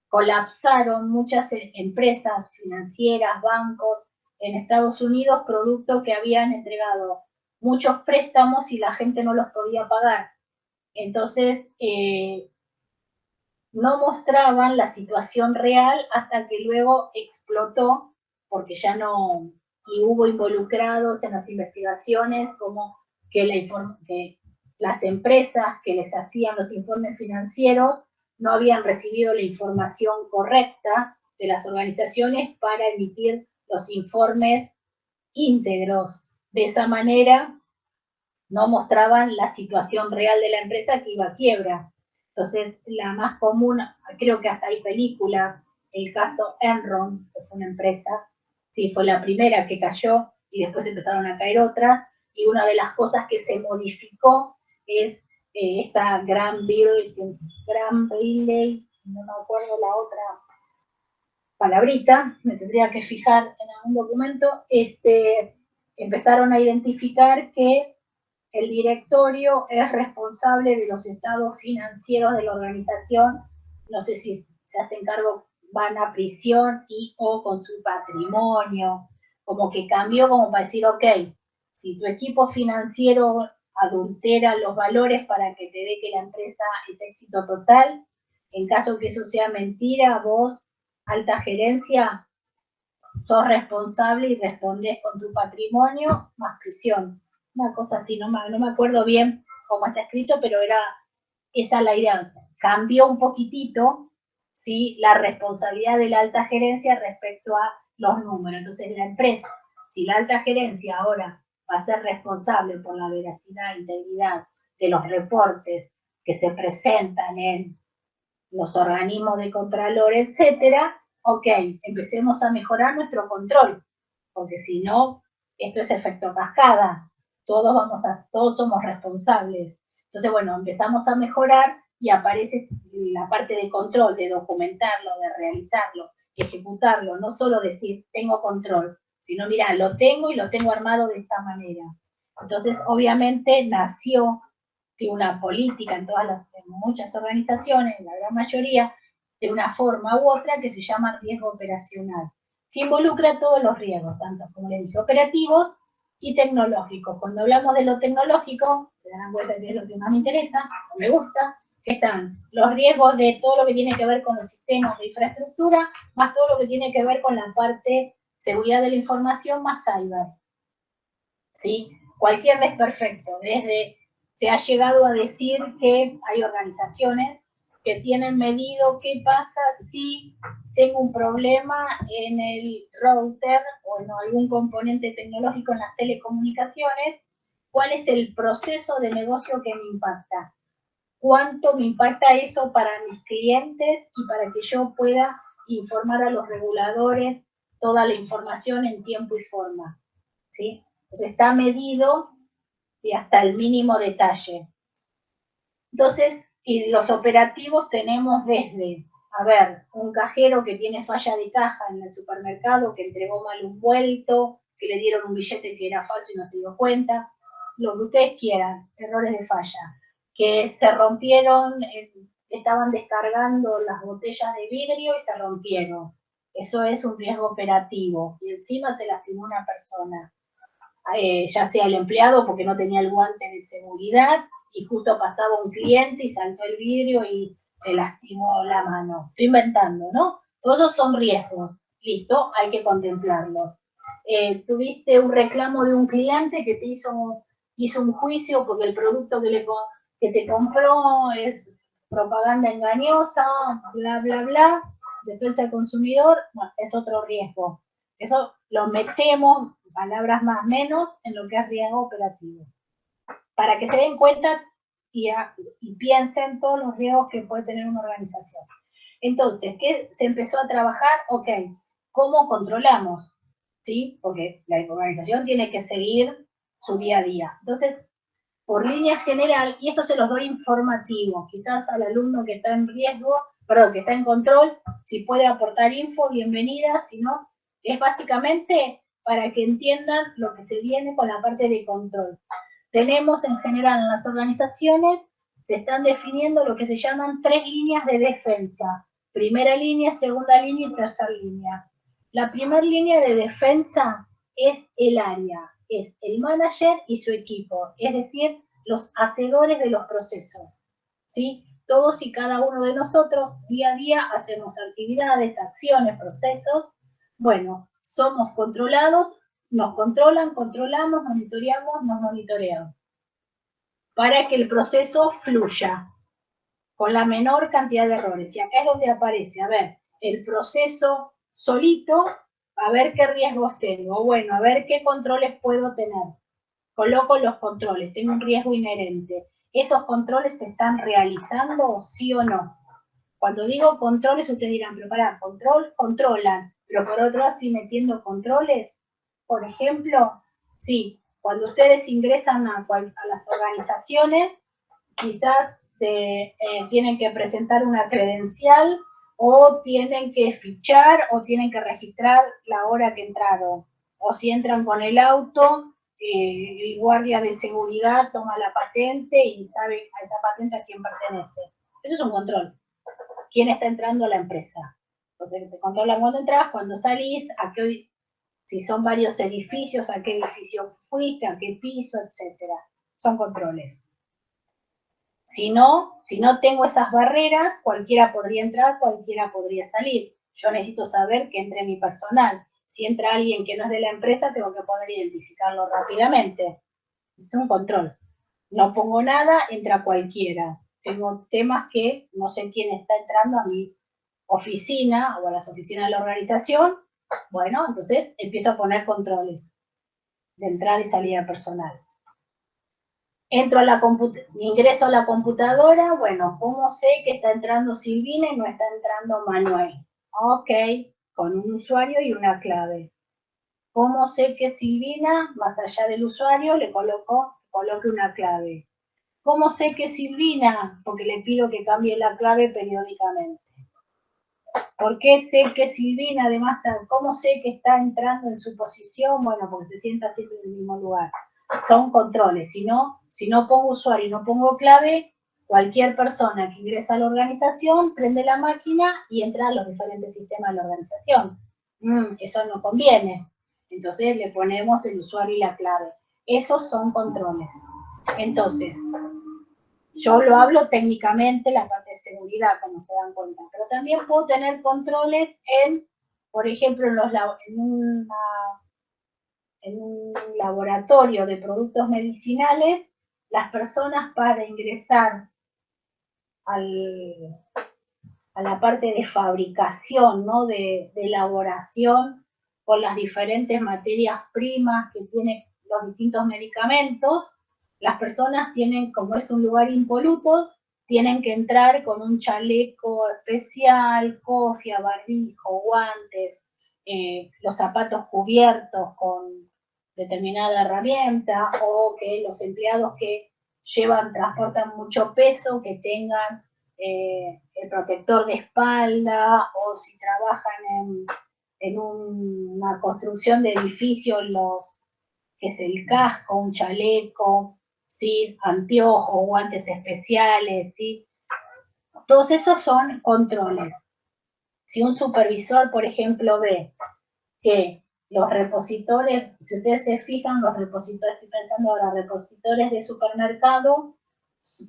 B: colapsaron muchas empresas financieras, bancos en Estados Unidos, producto que habían entregado muchos préstamos y la gente no los podía pagar. Entonces, no mostraban la situación real hasta que luego explotó, porque ya no, y hubo involucrados en las investigaciones, como que las empresas que les hacían los informes financieros no habían recibido la información correcta de las organizaciones para emitir los informes íntegros De esa manera no mostraban la situación real de la empresa que iba a quiebra. Entonces, la más común, creo que hasta hay películas, el caso Enron, que fue una empresa, sí, fue la primera que cayó y después empezaron a caer otras, y una de las cosas que se modificó es esta Gran Valley, no me acuerdo la otra palabrita, me tendría que fijar en algún documento, empezaron a identificar que el directorio es responsable de los estados financieros de la organización, no sé si se hacen cargo, van a prisión y o con su patrimonio, como que cambió como para decir, ok, si tu equipo financiero adultera los valores para que te dé que la empresa es éxito total, en caso que eso sea mentira, vos, alta gerencia, sos responsable y respondés con tu patrimonio más prisión. Una cosa así, no me acuerdo bien cómo está escrito, pero esa la idea. Cambió un poquitito, ¿sí?, la responsabilidad de la alta gerencia respecto a los números. Entonces, la empresa, si la alta gerencia ahora va a ser responsable por la veracidad e integridad de los reportes que se presentan en los organismos de contralor, etcétera, ok, empecemos a mejorar nuestro control, porque si no, esto es efecto cascada, todos somos responsables. Entonces, bueno, empezamos a mejorar y aparece la parte de control, de documentarlo, de realizarlo, ejecutarlo, no solo decir, tengo control, sino, mira, lo tengo y lo tengo armado de esta manera. Entonces, obviamente, nació una política en muchas organizaciones, en la gran mayoría, de una forma u otra que se llama riesgo operacional, que involucra todos los riesgos, tanto como les dije, operativos y tecnológicos. Cuando hablamos de lo tecnológico, se darán cuenta que es lo que más me interesa, o me gusta, que están los riesgos de todo lo que tiene que ver con los sistemas de infraestructura, más todo lo que tiene que ver con la parte seguridad de la información, más cyber. ¿Sí? Cualquier desperfecto, desde se ha llegado a decir que hay organizaciones que tienen medido qué pasa si tengo un problema en el router o en algún componente tecnológico en las telecomunicaciones, cuál es el proceso de negocio que me impacta, cuánto me impacta eso para mis clientes y para que yo pueda informar a los reguladores toda la información en tiempo y forma, ¿sí? Entonces está medido y hasta el mínimo detalle. Entonces, y los operativos tenemos desde, a ver, un cajero que tiene falla de caja en el supermercado, que entregó mal un vuelto, que le dieron un billete que era falso y no se dio cuenta, lo que ustedes quieran, errores de falla, que se rompieron, estaban descargando las botellas de vidrio y se rompieron. Eso es un riesgo operativo y encima te lastimó una persona. Ya sea el empleado porque no tenía el guante de seguridad y justo pasaba un cliente y saltó el vidrio y le lastimó la mano. Estoy inventando, ¿no? Todos son riesgos. Listo, hay que contemplarlos. Tuviste un reclamo de un cliente que te hizo un juicio porque el producto que te compró es propaganda engañosa, bla, bla, bla, defensa del consumidor, bueno, es otro riesgo. Eso lo metemos, palabras más o menos, en lo que es riesgo operativo. Para que se den cuenta y piensen todos los riesgos que puede tener una organización. Entonces, ¿qué se empezó a trabajar? Ok, ¿cómo controlamos? ¿Sí? Porque la organización tiene que seguir su día a día. Entonces, por línea general, y esto se los doy informativo, quizás al alumno que está en riesgo, perdón, que está en control, si puede aportar info, bienvenida, si no, es básicamente para que entiendan lo que se viene con la parte de control. Tenemos en general en las organizaciones, se están definiendo lo que se llaman 3 líneas de defensa. Primera línea, segunda línea y tercera línea. La primera línea de defensa es el área, es el manager y su equipo, es decir, los hacedores de los procesos, ¿sí? Todos y cada uno de nosotros, día a día, hacemos actividades, acciones, procesos. Bueno, somos controlados, nos controlan, controlamos, monitoreamos, nos monitoreamos. Para que el proceso fluya con la menor cantidad de errores. Y acá es donde aparece, a ver, el proceso solito, a ver qué riesgos tengo, bueno, a ver qué controles puedo tener. coloco los controles, tengo un riesgo inherente. ¿Esos controles se están realizando, sí o no? Cuando digo controles, ustedes dirán, pero pará, controlan, pero por otro lado estoy metiendo controles. Por ejemplo, sí, cuando ustedes ingresan a las organizaciones, quizás tienen que presentar una credencial, o tienen que fichar, o tienen que registrar la hora que entraron. O si entran con el auto, el guardia de seguridad toma la patente y sabe a esa patente a quién pertenece. Eso es un control. ¿Quién está entrando a la empresa? Entonces te controlan cuando entras, cuando salís, si son varios edificios, a qué edificio fuiste, a qué piso, etcétera. Son controles. Si no tengo esas barreras, cualquiera podría entrar, cualquiera podría salir. Yo necesito saber que entre mi personal. Si entra alguien que no es de la empresa, tengo que poder identificarlo rápidamente. Es un control. No pongo nada, entra cualquiera. Tengo temas que no sé quién está entrando a mi oficina o a las oficinas de la organización. Bueno, entonces empiezo a poner controles de entrada y salida personal. Ingreso a la computadora, bueno, ¿cómo sé que está entrando Silvina y no está entrando Manuel? Ok, con un usuario y una clave. ¿Cómo sé que Silvina, más allá del usuario, le coloque una clave? ¿Cómo sé que Silvina? Porque le pido que cambie la clave periódicamente. ¿Por qué sé que Silvina, además, cómo sé que está entrando en su posición? Bueno, porque se sienta siempre en el mismo lugar. Son controles. Si no pongo usuario y no pongo clave, cualquier persona que ingresa a la organización prende la máquina y entra a los diferentes sistemas de la organización. Eso no conviene. Entonces le ponemos el usuario y la clave. Esos son controles. Entonces, yo lo hablo técnicamente, la parte de seguridad, como se dan cuenta, pero también puedo tener controles por ejemplo, en un laboratorio de productos medicinales. Las personas, para ingresar a la parte de fabricación, ¿no? de elaboración con las diferentes materias primas que tienen los distintos medicamentos, las personas tienen, como es un lugar impoluto, tienen que entrar con un chaleco especial, cofia, barbijo, guantes, los zapatos cubiertos con determinada herramienta, o que los empleados que transportan mucho peso, que tengan el protector de espalda, o si trabajan en una construcción de edificios, que es el casco, un chaleco, ¿sí? Anteojos, guantes especiales, ¿sí? Todos esos son controles. Si un supervisor, por ejemplo, ve que los repositores, si ustedes se fijan, los repositores, estoy pensando ahora, repositores de supermercado,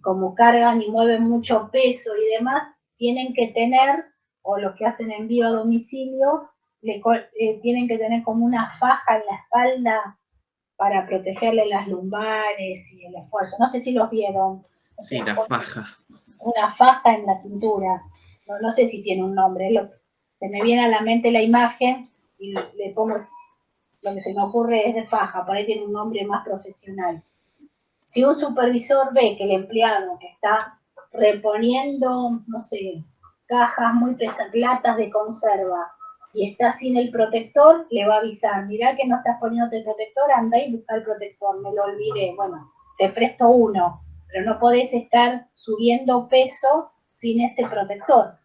B: como cargan y mueven mucho peso y demás, tienen que tener, o los que hacen envío a domicilio, tienen que tener como una faja en la espalda para protegerle las lumbares y el esfuerzo. No sé si los vieron.
C: Sí, la faja.
B: Una faja en la cintura. No sé si tiene un nombre. Se me viene a la mente la imagen y le pongo, lo que se me ocurre es de faja, por ahí tiene un nombre más profesional. Si un supervisor ve que el empleado está reponiendo, no sé, cajas muy pesadas, latas de conserva, y está sin el protector, le va a avisar, mirá que no estás poniéndote el protector, anda y busca el protector, me lo olvidé. Bueno, te presto uno, pero no podés estar subiendo peso sin ese protector,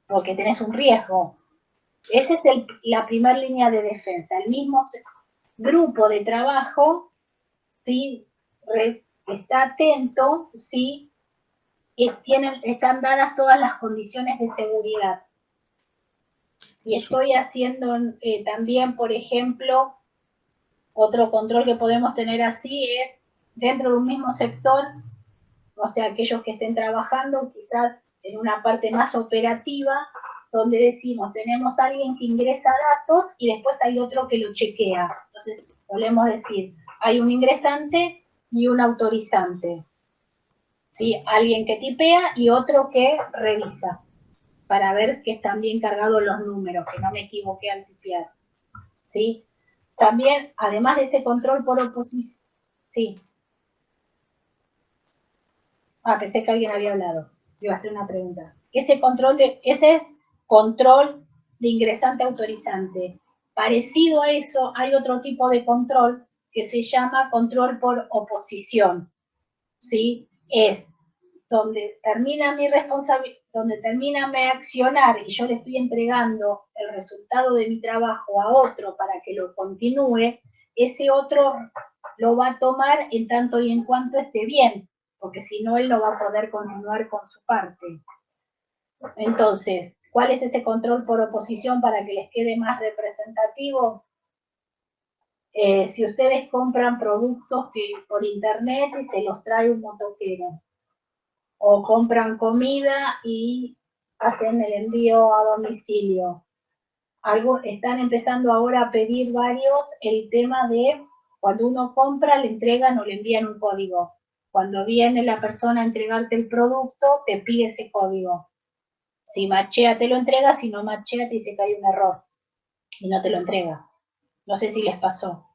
B: porque tenés un riesgo. Esa es la primera línea de defensa. El mismo grupo de trabajo, ¿sí? Está atento, ¿sí? Están dadas todas las condiciones de seguridad. Si estoy haciendo también, por ejemplo, otro control que podemos tener así es dentro de un mismo sector, o sea, aquellos que estén trabajando quizás en una parte más operativa, donde decimos, tenemos a alguien que ingresa datos y después hay otro que lo chequea. Entonces, solemos decir, hay un ingresante y un autorizante. ¿Sí? Alguien que tipea y otro que revisa, para ver que están bien cargados los números, que no me equivoqué al tipear. ¿Sí? También, además de ese control por oposición, Sí. Ah, pensé que alguien había hablado. Iba a hacer una pregunta. Ese es control de ingresante autorizante. Parecido a eso, hay otro tipo de control que se llama control por oposición. ¿Sí? Es donde termina mi responsabilidad, donde termina mi accionar y yo le estoy entregando el resultado de mi trabajo a otro para que lo continúe, ese otro lo va a tomar en tanto y en cuanto esté bien, porque si no, él no va a poder continuar con su parte. Entonces, ¿cuál es ese control por oposición para que les quede más representativo? Si ustedes compran productos por internet y se los trae un motoquero, o compran comida y hacen el envío a domicilio. Están empezando ahora a pedir varios el tema de cuando uno compra, le entregan o le envían un código. Cuando viene la persona a entregarte el producto, te pide ese código. Si machea, te lo entrega, si no machea, te dice que hay un error y no te lo entrega. No sé si les pasó.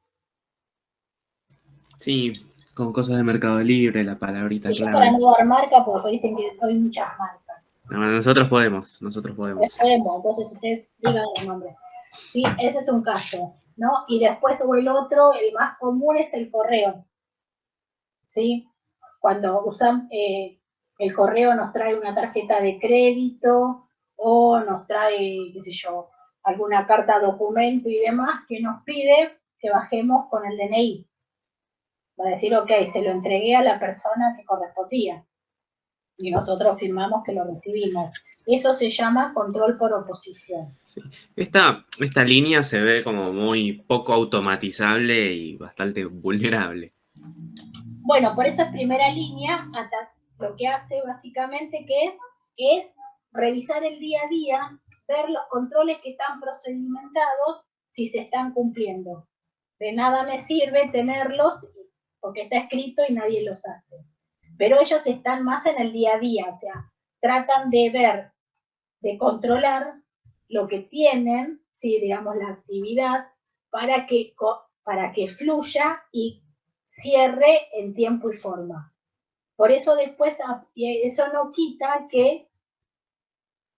C: Sí, con cosas de Mercado Libre, la palabrita
B: Yo para
C: clave.
B: no dar marca, porque dicen que hay muchas marcas.
C: No, nosotros podemos.
B: Entonces ustedes digan el nombre. Sí, ese es un caso, ¿no? Y después o el otro, el más común es el correo, ¿sí? Cuando usan el correo nos trae una tarjeta de crédito o nos trae, qué sé yo, alguna carta documento y demás que nos pide que bajemos con el DNI. Va a decir, ok, se lo entregué a la persona que correspondía y nosotros firmamos que lo recibimos. Eso se llama control por oposición.
C: Sí. Esta línea se ve como muy poco automatizable y bastante vulnerable.
B: Bueno, por eso es primera línea, lo que hace básicamente es revisar el día a día, ver los controles que están procedimentados, si se están cumpliendo. De nada me sirve tenerlos porque está escrito y nadie los hace. Pero ellos están más en el día a día, o sea, tratan de ver, de controlar lo que tienen, ¿sí? Digamos, la actividad, para que fluya y cierre en tiempo y forma. Por eso después, eso no quita que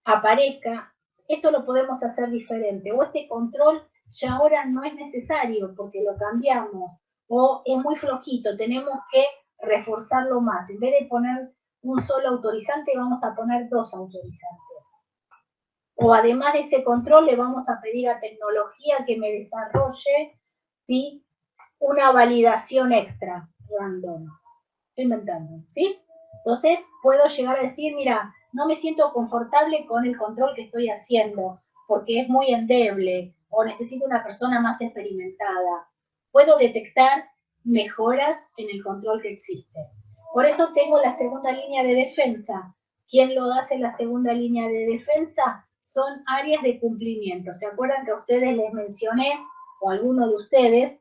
B: aparezca, esto lo podemos hacer diferente, o este control ya ahora no es necesario porque lo cambiamos, o es muy flojito, tenemos que reforzarlo más. En vez de poner un solo autorizante, vamos a poner 2 autorizantes. O además de ese control, le vamos a pedir a tecnología que me desarrolle, ¿sí?, una validación extra, random. Estoy inventando, ¿sí? Entonces, puedo llegar a decir, mira, no me siento confortable con el control que estoy haciendo, porque es muy endeble, o necesito una persona más experimentada. Puedo detectar mejoras en el control que existe. Por eso tengo la segunda línea de defensa. ¿Quién lo hace la segunda línea de defensa? Son áreas de cumplimiento. ¿Se acuerdan que a ustedes les mencioné, o alguno de ustedes,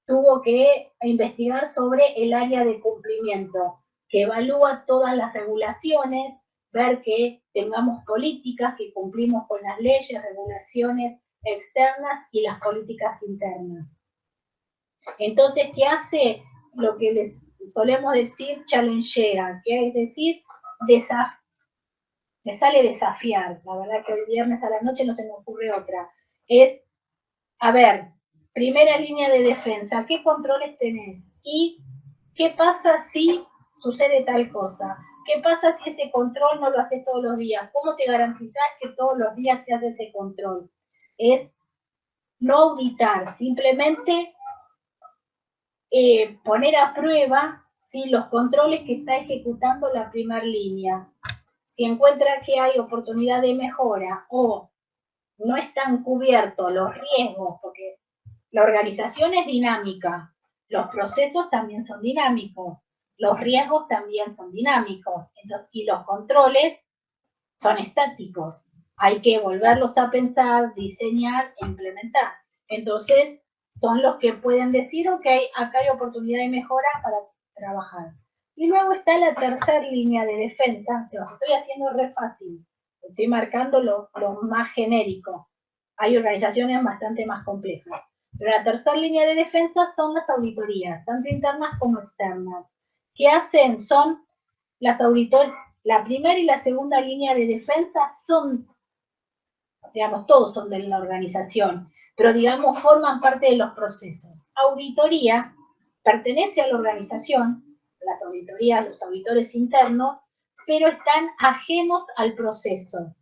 B: tuvo que investigar sobre el área de cumplimiento, que evalúa todas las regulaciones, ver que tengamos políticas, que cumplimos con las leyes, regulaciones externas y las políticas internas. Entonces, ¿qué hace? Lo que les solemos decir challengea, que es decir, me sale desafiar. La verdad que el viernes a la noche no se me ocurre otra. Es, a ver, primera línea de defensa, ¿qué controles tenés? ¿Y qué pasa si sucede tal cosa? ¿Qué pasa si ese control no lo haces todos los días? ¿Cómo te garantizás que todos los días se hace ese control? Es no auditar, simplemente poner a prueba, ¿sí?, los controles que está ejecutando la primera línea. Si encuentra que hay oportunidad de mejora o no están cubiertos los riesgos, porque la organización es dinámica, los procesos también son dinámicos, los riesgos también son dinámicos, entonces, y los controles son estáticos. Hay que volverlos a pensar, diseñar e implementar. Entonces, son los que pueden decir, ok, acá hay oportunidad de mejora para trabajar. Y luego está la tercera línea de defensa, se los estoy haciendo re fácil, estoy marcando lo más genérico. Hay organizaciones bastante más complejas. Pero la tercera línea de defensa son las auditorías, tanto internas como externas. ¿Qué hacen? Son las auditorías, la primera y la segunda línea de defensa son, digamos, todos son de la organización, pero digamos forman parte de los procesos. Auditoría pertenece a la organización, las auditorías, los auditores internos, pero están ajenos al proceso.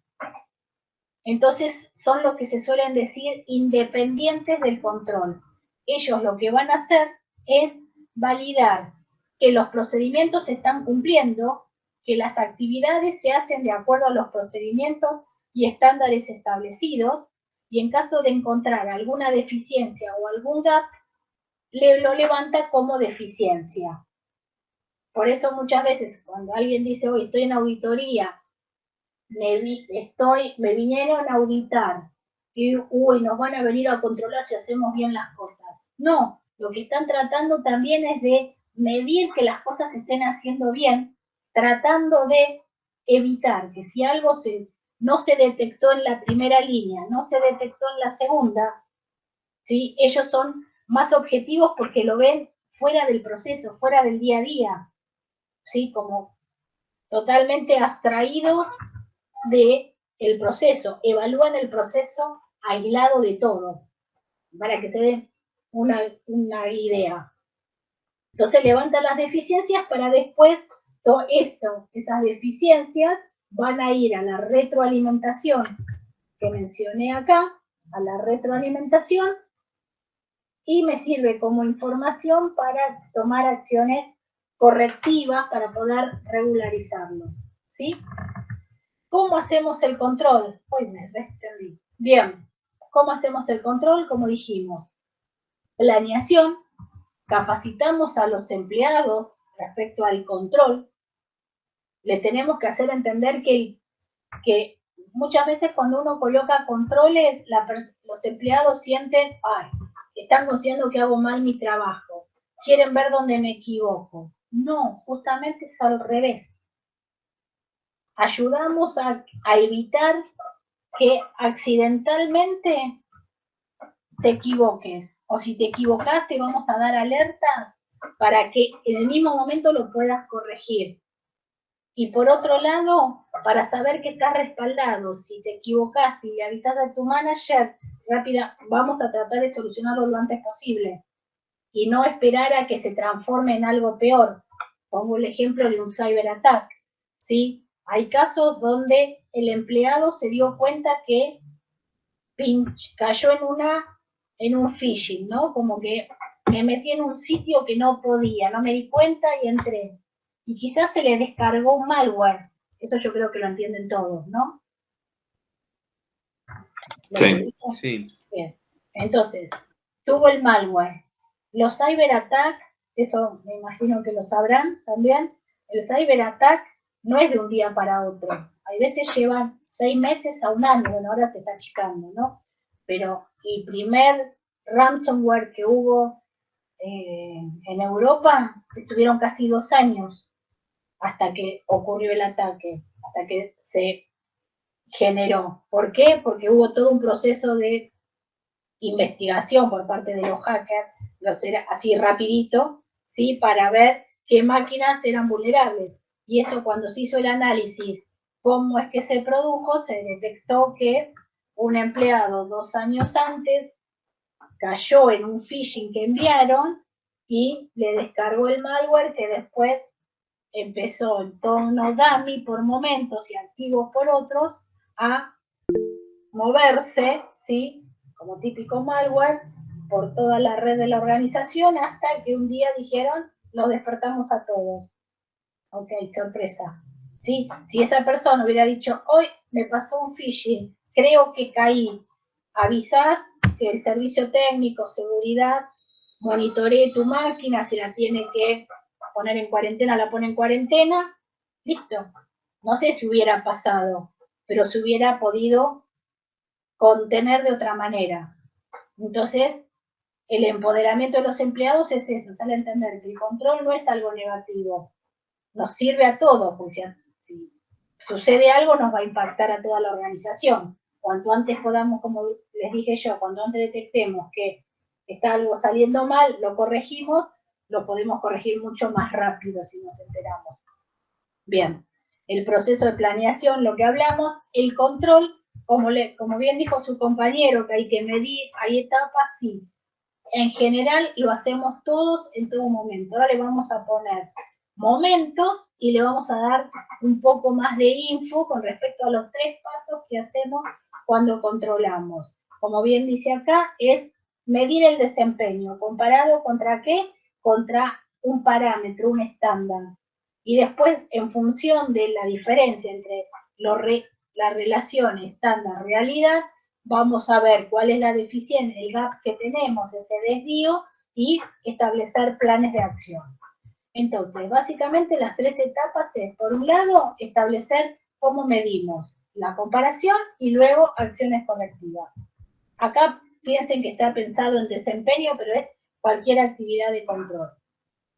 B: Entonces son los que se suelen decir independientes del control. Ellos lo que van a hacer es validar que los procedimientos se están cumpliendo, que las actividades se hacen de acuerdo a los procedimientos y estándares establecidos, y en caso de encontrar alguna deficiencia o algún gap, lo levanta como deficiencia. Por eso muchas veces cuando alguien dice, hoy estoy en auditoría, me vinieron a auditar, y uy, nos van a venir a controlar si hacemos bien las cosas. No, lo que están tratando también es de medir que las cosas se estén haciendo bien, tratando de evitar que si algo no se detectó en la primera línea, no se detectó en la segunda, ¿sí? Ellos son más objetivos porque lo ven fuera del proceso, fuera del día a día, ¿sí? Como totalmente abstraídos del proceso, evalúan el proceso aislado de todo, para que se den una idea. Entonces levantan las deficiencias para después, esas deficiencias van a ir a la retroalimentación que mencioné acá, a la retroalimentación, y me sirve como información para tomar acciones correctivas para poder regularizarlo, ¿sí? ¿Cómo hacemos el control? Uy, me extendí. Bien, ¿cómo hacemos el control? Como dijimos, planeación, capacitamos a los empleados respecto al control, le tenemos que hacer entender que muchas veces cuando uno coloca controles, los empleados sienten, ay, están conscientes que hago mal mi trabajo, quieren ver dónde me equivoco. No, justamente es al revés. Ayudamos a evitar que accidentalmente te equivoques, o si te equivocaste vamos a dar alertas para que en el mismo momento lo puedas corregir. Y por otro lado, para saber que estás respaldado, si te equivocaste y le avisas a tu manager, rápida, vamos a tratar de solucionarlo lo antes posible y no esperar a que se transforme en algo peor. Pongo el ejemplo de un cyberattack, ¿sí? Hay casos donde el empleado se dio cuenta que cayó en un phishing, ¿no? Como que me metí en un sitio que no podía, no me di cuenta y entré. Y quizás se le descargó un malware. Eso yo creo que lo entienden todos, ¿no?
E: Sí.
C: Sí.
B: Bien. Entonces, tuvo el malware. Los cyberattacks, eso me imagino que lo sabrán también, el cyberattack no es de un día para otro. Hay veces llevan 6 meses a un año, bueno, ahora se está achicando, ¿no? Pero el primer ransomware que hubo en Europa, estuvieron casi 2 años hasta que ocurrió el ataque, hasta que se generó. ¿Por qué? Porque hubo todo un proceso de investigación por parte de los hackers, así rapidito, ¿sí? Para ver qué máquinas eran vulnerables. Y eso cuando se hizo el análisis, cómo es que se produjo, se detectó que un empleado 2 años antes cayó en un phishing que enviaron y le descargó el malware que después empezó en tono dummy por momentos y activo por otros a moverse, ¿sí? Como típico malware, por toda la red de la organización hasta que un día dijeron, los despertamos a todos. Ok, sorpresa. ¿Sí? Si esa persona hubiera dicho, hoy me pasó un phishing, creo que caí, avisás que el servicio técnico, seguridad, monitoree tu máquina, si la tiene que poner en cuarentena, la pone en cuarentena, listo. No sé si hubiera pasado, pero se hubiera podido contener de otra manera. Entonces, el empoderamiento de los empleados es eso, sale a entender que el control no es algo negativo, nos sirve a todos, pues si sucede algo nos va a impactar a toda la organización. Cuanto antes podamos, como les dije yo, cuanto antes detectemos que está algo saliendo mal, lo corregimos, lo podemos corregir mucho más rápido si nos enteramos. Bien, el proceso de planeación, lo que hablamos, el control, como bien dijo su compañero, que hay que medir, hay etapas, sí. En general lo hacemos todos en todo momento. Ahora le vamos a poner momentos y le vamos a dar un poco más de info con respecto a los 3 pasos que hacemos cuando controlamos. Como bien dice acá, es medir el desempeño. ¿Comparado contra qué? Contra un parámetro, un estándar. Y después, en función de la diferencia entre la relación estándar-realidad, vamos a ver cuál es la deficiencia, el gap que tenemos, ese desvío, y establecer planes de acción. Entonces, básicamente las 3 etapas es, por un lado, establecer cómo medimos la comparación y luego acciones correctivas. Acá piensen que está pensado en desempeño, pero es cualquier actividad de control.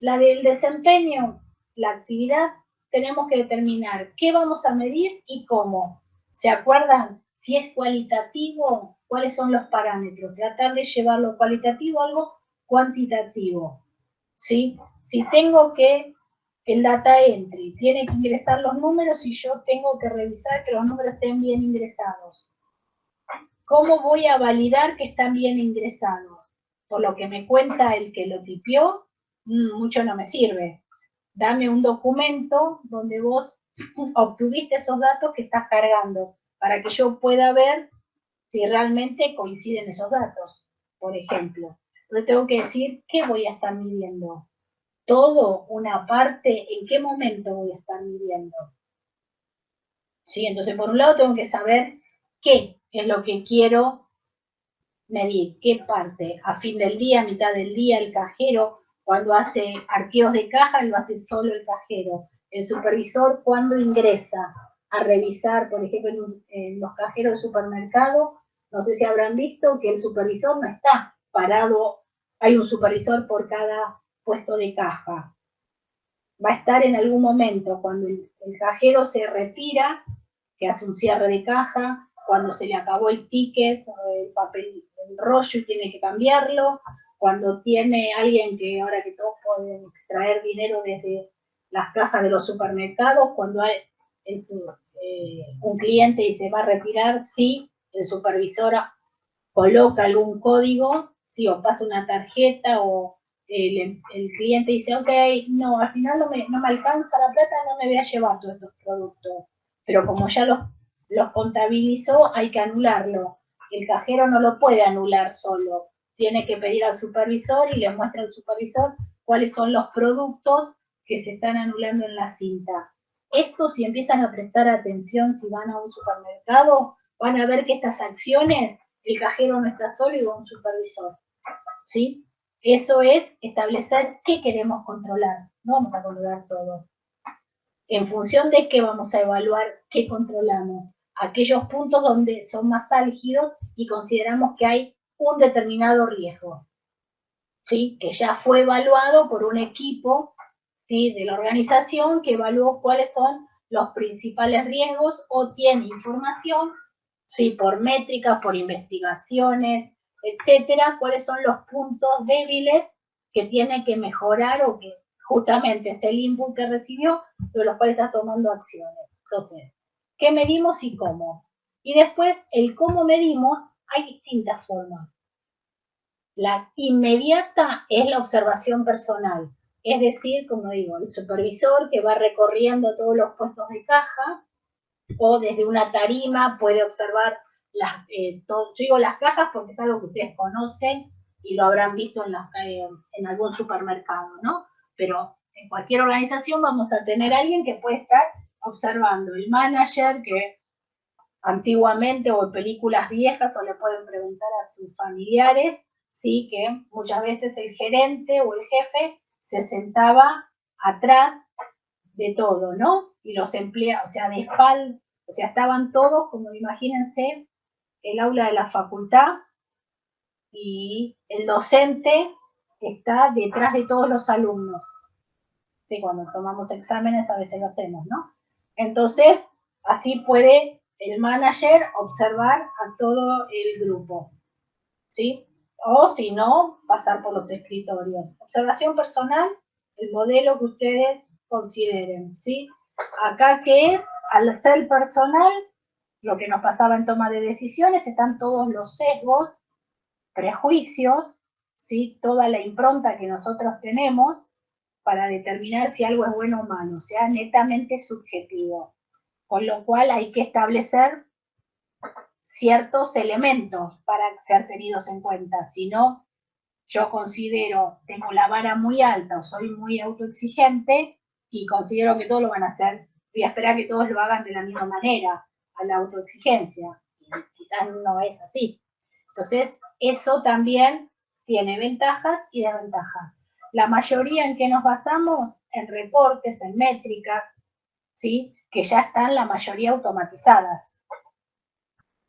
B: La del desempeño, la actividad, tenemos que determinar qué vamos a medir y cómo. ¿Se acuerdan? Si es cualitativo, ¿cuáles son los parámetros? Tratar de llevarlo cualitativo a algo cuantitativo. ¿Sí? Si tengo que, el data entry, tiene que ingresar los números y yo tengo que revisar que los números estén bien ingresados. ¿Cómo voy a validar que están bien ingresados? Por lo que me cuenta el que lo tipió, mucho no me sirve. Dame un documento donde vos obtuviste esos datos que estás cargando, para que yo pueda ver si realmente coinciden esos datos, por ejemplo. Entonces tengo que decir qué voy a estar midiendo. Todo, una parte, en qué momento voy a estar midiendo. ¿Sí? Entonces, por un lado tengo que saber qué es lo que quiero medir, qué parte. A fin del día, a mitad del día, el cajero, cuando hace arqueos de caja, lo hace solo el cajero. El supervisor, cuando ingresa a revisar, por ejemplo, en los cajeros del supermercado, no sé si habrán visto que el supervisor no está parado, hay un supervisor por cada puesto de caja. Va a estar en algún momento, cuando el cajero se retira, que hace un cierre de caja, cuando se le acabó el ticket, el papel, el rollo y tiene que cambiarlo, cuando tiene alguien que ahora que todos pueden extraer dinero desde las cajas de los supermercados, cuando hay un cliente y se va a retirar, sí, el supervisor coloca algún código, sí, o pasa una tarjeta, o el cliente dice, ok, no, al final no me alcanza la plata, no me voy a llevar todos estos productos. Pero como ya los contabilizó, hay que anularlo. El cajero no lo puede anular solo. Tiene que pedir al supervisor y le muestra al supervisor cuáles son los productos que se están anulando en la cinta. Esto, si empiezan a prestar atención, si van a un supermercado, van a ver que estas acciones, el cajero no está solo y va un supervisor. ¿Sí? Eso es establecer qué queremos controlar. No vamos a controlar todo. En función de qué vamos a evaluar qué controlamos. Aquellos puntos donde son más álgidos y consideramos que hay un determinado riesgo, ¿sí? Que ya fue evaluado por un equipo, ¿sí?, de la organización que evaluó cuáles son los principales riesgos o tiene información, ¿sí?, por métricas, por investigaciones, etcétera, cuáles son los puntos débiles que tiene que mejorar o que justamente es el input que recibió, de los cuales está tomando acciones. Entonces, ¿qué medimos y cómo? Y después, el cómo medimos, hay distintas formas. La inmediata es la observación personal, es decir, como digo, el supervisor que va recorriendo todos los puestos de caja, o desde una tarima puede observar yo digo las cajas porque es algo que ustedes conocen y lo habrán visto en algún supermercado, ¿no? Pero en cualquier organización vamos a tener a alguien que puede estar observando, el manager que antiguamente o en películas viejas o le pueden preguntar a sus familiares, sí, que muchas veces el gerente o el jefe se sentaba atrás de todo, ¿no? Y los empleados, o sea, de espalda, o sea, estaban todos, como imagínense, el aula de la facultad y el docente está detrás de todos los alumnos. Sí, cuando tomamos exámenes a veces lo hacemos, ¿no? Entonces, así puede el manager observar a todo el grupo, ¿sí? o si no, pasar por los escritorios. Observación personal, el modelo que ustedes consideren, ¿sí? Acá que es, al ser personal, lo que nos pasaba en toma de decisiones, están todos los sesgos, prejuicios, ¿sí? Toda la impronta que nosotros tenemos para determinar si algo es bueno o malo, o sea, netamente subjetivo. Con lo cual hay que establecer ciertos elementos para ser tenidos en cuenta. Si no, yo considero, tengo la vara muy alta o soy muy autoexigente y considero que todos lo van a hacer, voy a esperar que todos lo hagan de la misma manera, a la autoexigencia. Y quizás no es así. Entonces, eso también tiene ventajas y desventajas. La mayoría en que nos basamos, en reportes, en métricas, ¿sí? Que ya están la mayoría automatizadas.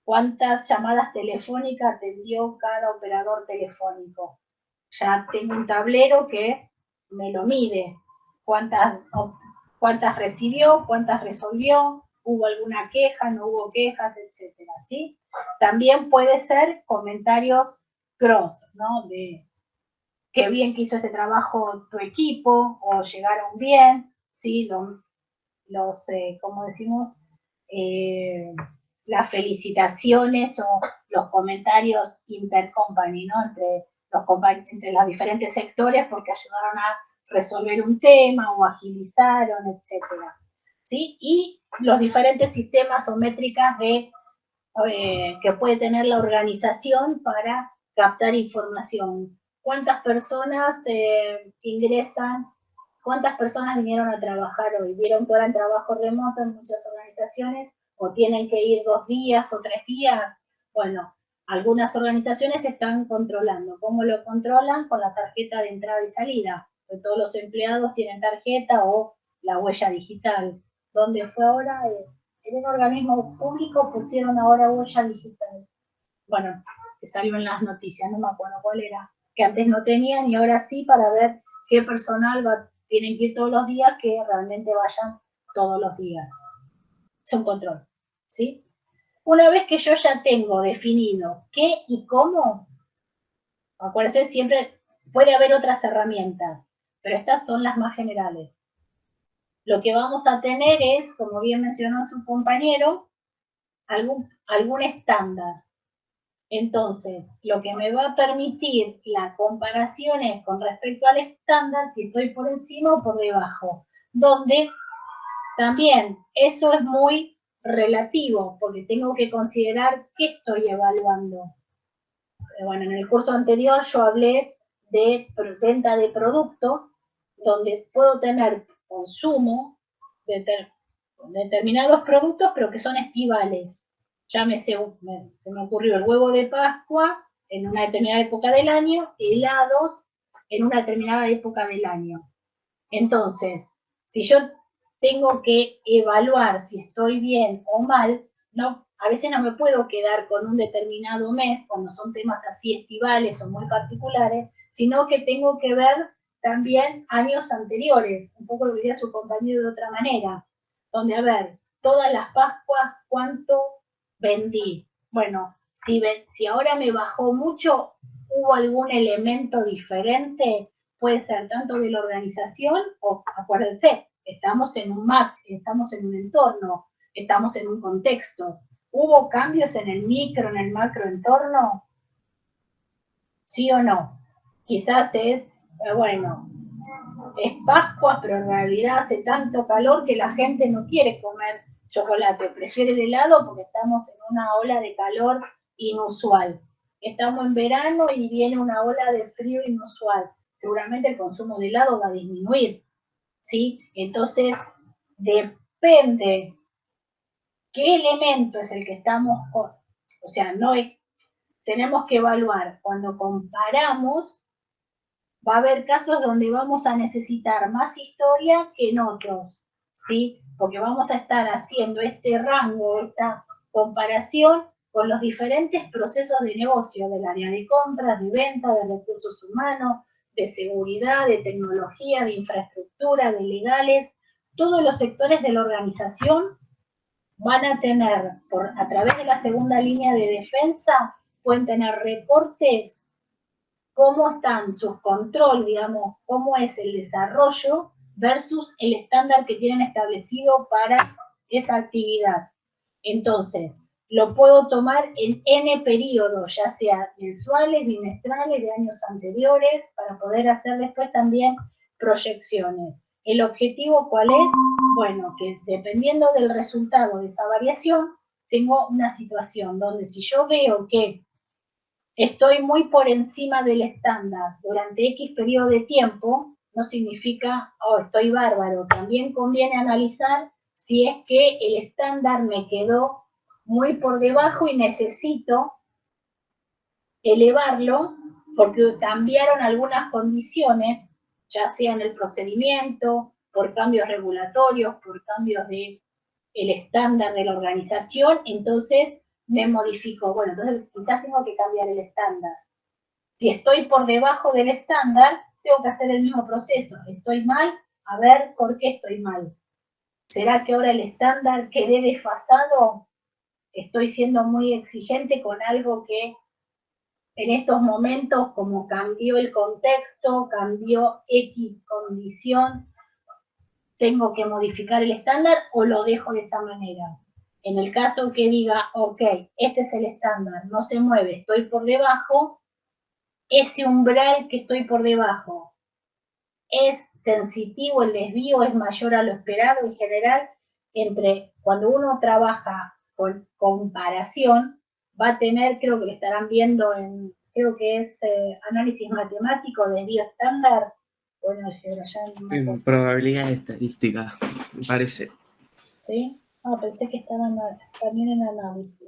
B: ¿Cuántas llamadas telefónicas atendió cada operador telefónico? Ya tengo un tablero que me lo mide. ¿Cuántas recibió? ¿Cuántas resolvió? ¿Hubo alguna queja? ¿No hubo quejas? Etcétera, ¿sí? También puede ser comentarios cross, ¿no? De qué bien que hizo este trabajo tu equipo, o llegaron bien, ¿sí? Como decimos, las felicitaciones o los comentarios intercompany, ¿no? Entre los diferentes sectores porque ayudaron a resolver un tema o agilizaron, etcétera, ¿sí? Y los diferentes sistemas o métricas que puede tener la organización para captar información. ¿Cuántas personas ingresan? ¿Cuántas personas vinieron a trabajar hoy? ¿Vieron que ahora en trabajo remoto en muchas organizaciones? ¿O tienen que ir 2 días o 3 días? Bueno, algunas organizaciones están controlando. ¿Cómo lo controlan? Con la tarjeta de entrada y salida. Que todos los empleados tienen tarjeta o la huella digital. ¿Dónde fue ahora? En un organismo público pusieron ahora huella digital. Bueno, que salió en las noticias, no me acuerdo cuál era. Que antes no tenían y ahora sí, para ver qué personal tienen que ir todos los días, que realmente vayan todos los días. Es un control, ¿sí? Una vez que yo ya tengo definido qué y cómo, acuérdense, siempre puede haber otras herramientas, pero estas son las más generales. Lo que vamos a tener es, como bien mencionó su compañero, algún estándar. Entonces, lo que me va a permitir la comparación es con respecto al estándar, si estoy por encima o por debajo, donde también eso es muy relativo, porque tengo que considerar qué estoy evaluando. Bueno, en el curso anterior yo hablé de venta de producto, donde puedo tener consumo de determinados productos, pero que son estivales. Llámese, se me ocurrió el huevo de Pascua en una determinada época del año, helados en una determinada época del año. Entonces, si yo tengo que evaluar si estoy bien o mal, no, a veces no me puedo quedar con un determinado mes cuando son temas así estivales o muy particulares, sino que tengo que ver también años anteriores, un poco lo que decía su compañero de otra manera, donde, a ver, todas las Pascuas, ¿cuánto vendí? Bueno, si ahora me bajó mucho, ¿hubo algún elemento diferente? Puede ser tanto de la organización o, acuérdense, estamos en un MAC, estamos en un entorno, estamos en un contexto. ¿Hubo cambios en el micro, en el macro entorno? ¿Sí o no? Quizás es, bueno, es Pascua, pero en realidad hace tanto calor que la gente no quiere comer chocolate, prefiere el helado porque estamos en una ola de calor inusual. Estamos en verano y viene una ola de frío inusual. Seguramente el consumo de helado va a disminuir, ¿sí? Entonces, depende qué elemento es el que estamos, o sea, no tenemos que evaluar. Cuando comparamos, va a haber casos donde vamos a necesitar más historia que en otros, ¿sí? Porque vamos a estar haciendo este rango, esta comparación con los diferentes procesos de negocio del área de compras, de venta, de recursos humanos, de seguridad, de tecnología, de infraestructura, de legales. Todos los sectores de la organización van a tener, a través de la segunda línea de defensa, pueden tener reportes cómo están sus control, digamos, cómo es el desarrollo versus el estándar que tienen establecido para esa actividad. Entonces, lo puedo tomar en N periodos, ya sea mensuales, bimestrales, de años anteriores, para poder hacer después también proyecciones. ¿El objetivo cuál es? Bueno, que dependiendo del resultado de esa variación, tengo una situación donde si yo veo que estoy muy por encima del estándar durante X periodo de tiempo, no significa, oh, estoy bárbaro. También conviene analizar si es que el estándar me quedó muy por debajo y necesito elevarlo porque cambiaron algunas condiciones, ya sea en el procedimiento, por cambios regulatorios, por cambios de el estándar de la organización, entonces me modifico. Bueno, entonces quizás tengo que cambiar el estándar. Si estoy por debajo del estándar, tengo que hacer el mismo proceso. Estoy mal, a ver por qué estoy mal. ¿Será que ahora el estándar quedé desfasado? Estoy siendo muy exigente con algo que en estos momentos, como cambió el contexto, cambió X condición, tengo que modificar el estándar o lo dejo de esa manera. En el caso que diga, ok, este es el estándar, no se mueve, estoy por debajo, ese umbral que estoy por debajo es sensitivo, el desvío es mayor a lo esperado en general, entre cuando uno trabaja con comparación, va a tener, creo que lo estarán viendo en, creo que es análisis matemático, desvío estándar, bueno, ya no me acuerdo.
C: Probabilidad estadística, me parece.
B: ¿Sí? Ah, pensé que estaban también en análisis.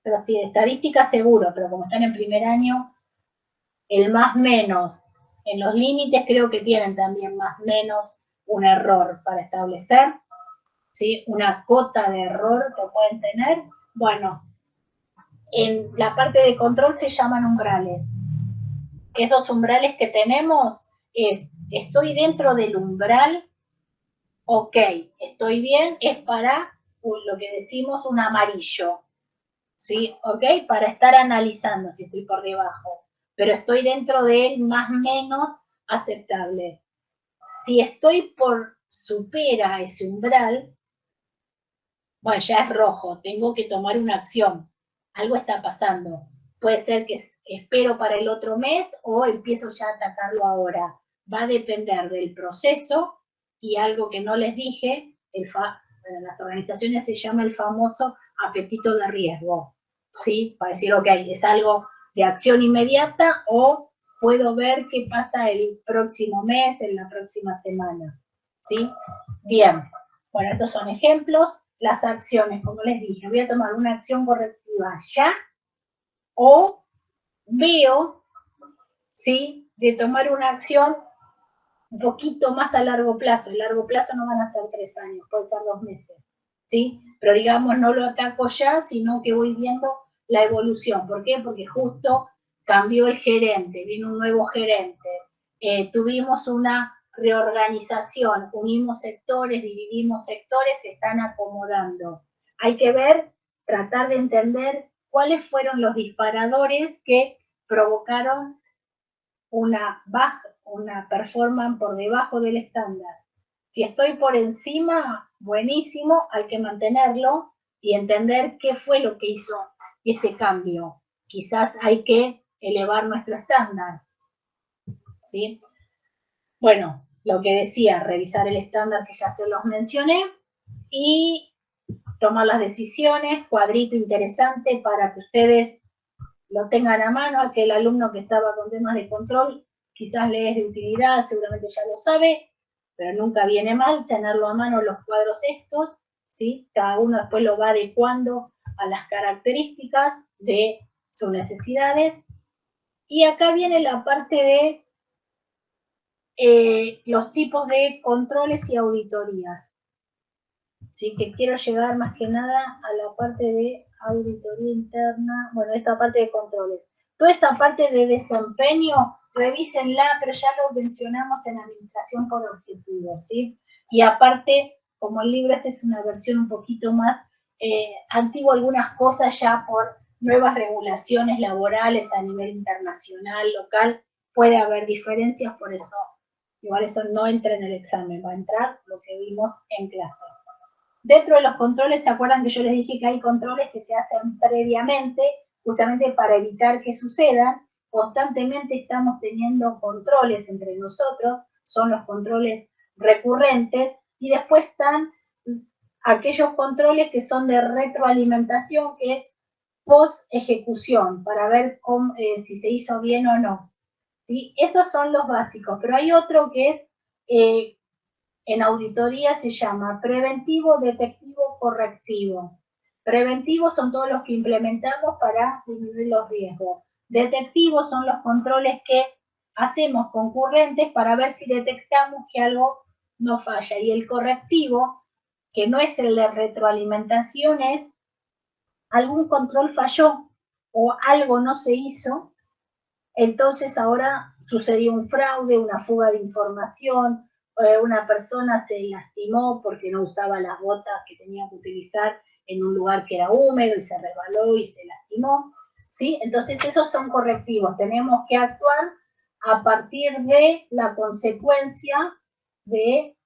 B: Pero sí, de estadística seguro, pero como están en primer año, el más menos, en los límites creo que tienen también más menos un error para establecer, ¿sí? Una cota de error que pueden tener. Bueno, en la parte de control se llaman umbrales. Esos umbrales que tenemos es, estoy dentro del umbral, ok, estoy bien, es para lo que decimos un amarillo, ¿sí? Ok, para estar analizando si estoy por debajo, pero estoy dentro de él más o menos aceptable. Si estoy por supera ese umbral, bueno, ya es rojo, tengo que tomar una acción, algo está pasando. Puede ser que espero para el otro mes o empiezo ya a atacarlo ahora. Va a depender del proceso y algo que no les dije, en las organizaciones se llama el famoso apetito de riesgo, ¿sí? Para decir, ok, es algo de acción inmediata o puedo ver qué pasa el próximo mes, en la próxima semana, ¿sí? Bien, bueno, estos son ejemplos. Las acciones, como les dije, voy a tomar una acción correctiva ya o veo, ¿sí?, de tomar una acción un poquito más a largo plazo. El largo plazo no van a ser 3 años, puede ser 2 meses, ¿sí? Pero digamos, no lo ataco ya, sino que voy viendo la evolución. ¿Por qué? Porque justo cambió el gerente, vino un nuevo gerente, tuvimos una reorganización, unimos sectores, dividimos sectores, se están acomodando. Hay que ver, tratar de entender cuáles fueron los disparadores que provocaron una performance por debajo del estándar. Si estoy por encima, buenísimo, hay que mantenerlo y entender qué fue lo que hizo ese cambio. Quizás hay que elevar nuestro estándar, ¿sí? Bueno, lo que decía, revisar el estándar que ya se los mencioné y tomar las decisiones, cuadrito interesante para que ustedes lo tengan a mano. Aquel alumno que estaba con temas de control, quizás le es de utilidad, seguramente ya lo sabe, pero nunca viene mal tenerlo a mano los cuadros estos, ¿sí? Cada uno después lo va adecuando a las características de sus necesidades. Y acá viene la parte de los tipos de controles y auditorías. ¿Sí? Que quiero llegar más que nada a la parte de auditoría interna, bueno, esta parte de controles. Toda esa parte de desempeño, revísenla, pero ya lo mencionamos en administración por objetivos, ¿sí? Y aparte, como el libro este es una versión un poquito más antigua, algunas cosas ya por nuevas regulaciones laborales a nivel internacional, local, puede haber diferencias, por eso, igual eso no entra en el examen, va a entrar lo que vimos en clase. Dentro de los controles, ¿se acuerdan que yo les dije que hay controles que se hacen previamente, justamente para evitar que sucedan? Constantemente estamos teniendo controles entre nosotros, son los controles recurrentes, y después están aquellos controles que son de retroalimentación, que es post-ejecución, para ver si se hizo bien o no. ¿Sí? Esos son los básicos, pero hay otro que es, en auditoría se llama preventivo, detectivo, correctivo. Preventivos son todos los que implementamos para disminuir los riesgos. Detectivos son los controles que hacemos concurrentes para ver si detectamos que algo no falla. Y el correctivo, que no es el de retroalimentación, es algún control falló o algo no se hizo, entonces ahora sucedió un fraude, una fuga de información, una persona se lastimó porque no usaba las botas que tenía que utilizar en un lugar que era húmedo y se resbaló y se lastimó, ¿sí? Entonces esos son correctivos, tenemos que actuar a partir de la consecuencia de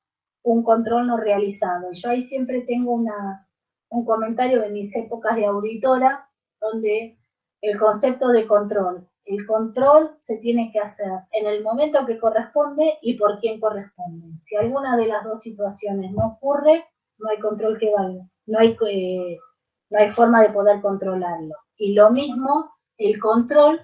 B: un control no realizado. Yo ahí siempre tengo un comentario de mis épocas de auditora, donde el concepto de control. El control se tiene que hacer en el momento que corresponde y por quién corresponde. Si alguna de las dos situaciones no ocurre, no hay control que valga. No hay forma de poder controlarlo. Y lo mismo, el control,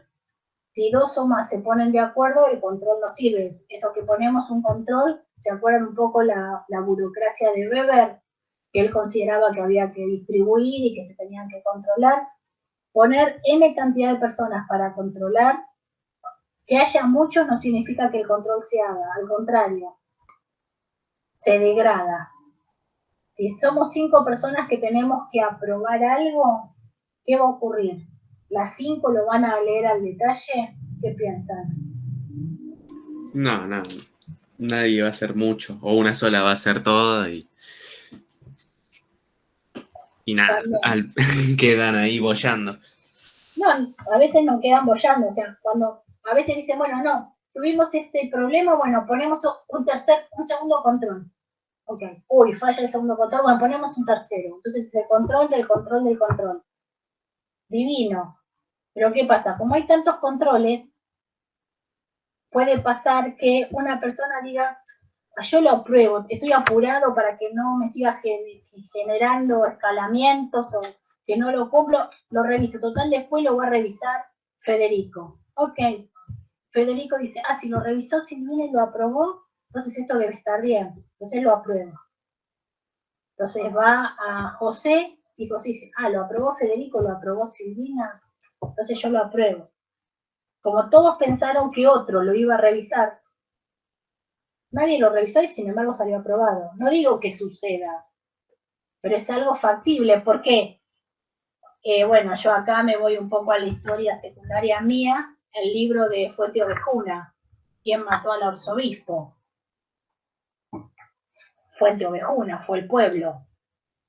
B: si dos o más se ponen de acuerdo, el control no sirve. Eso que ponemos un control, ¿se acuerdan un poco la burocracia de Weber? Que él consideraba que había que distribuir y que se tenían que controlar. Poner N cantidad de personas para controlar, que haya muchos no significa que el control se haga, al contrario, se degrada. Si somos 5 personas que tenemos que aprobar algo, ¿qué va a ocurrir? ¿Las 5 lo van a leer al detalle? ¿Qué piensan?
C: No, nadie va a hacer mucho, o una sola va a hacer todo y nada, quedan ahí boyando.
B: No, a veces no quedan boyando, o sea, cuando a veces dicen, bueno, no, tuvimos este problema, bueno, ponemos un segundo control. Ok, uy, falla el segundo control, bueno, ponemos un tercero. Entonces, el control del control del control. Divino. Pero ¿qué pasa? Como hay tantos controles, puede pasar que una persona diga, yo lo apruebo, estoy apurado para que no me siga generando escalamientos o que no lo cumplo, lo reviso. Total, después lo va a revisar Federico. Ok, Federico dice, si lo revisó Silvina y lo aprobó, entonces esto debe estar bien, entonces lo apruebo. Entonces va a José y José dice, lo aprobó Federico, lo aprobó Silvina, entonces yo lo apruebo. Como todos pensaron que otro lo iba a revisar, nadie lo revisó y sin embargo salió aprobado. No digo que suceda, pero es algo factible. ¿Por qué? Bueno, yo acá me voy un poco a la historia secundaria mía, el libro de Fuente Ovejuna, ¿quién mató al arzobispo? Fuente Ovejuna, fue el pueblo.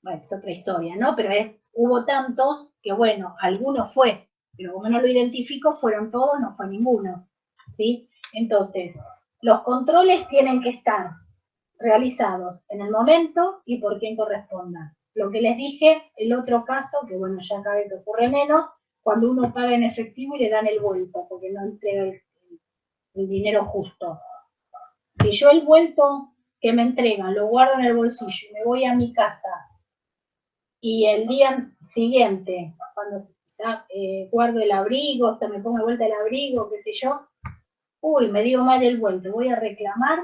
B: Bueno, es otra historia, ¿no? Pero hubo tantos que, bueno, alguno fue, pero como no lo identifico, fueron todos, no fue ninguno, ¿sí? Entonces, los controles tienen que estar realizados en el momento y por quien corresponda. Lo que les dije, el otro caso, que bueno, ya cada vez ocurre menos, cuando uno paga en efectivo y le dan el vuelto, porque no entrega el dinero justo. Si yo el vuelto que me entregan lo guardo en el bolsillo y me voy a mi casa, y el día siguiente, cuando guardo el abrigo, se me pongo de vuelta el abrigo, qué sé yo, me dio mal el vuelto, voy a reclamar,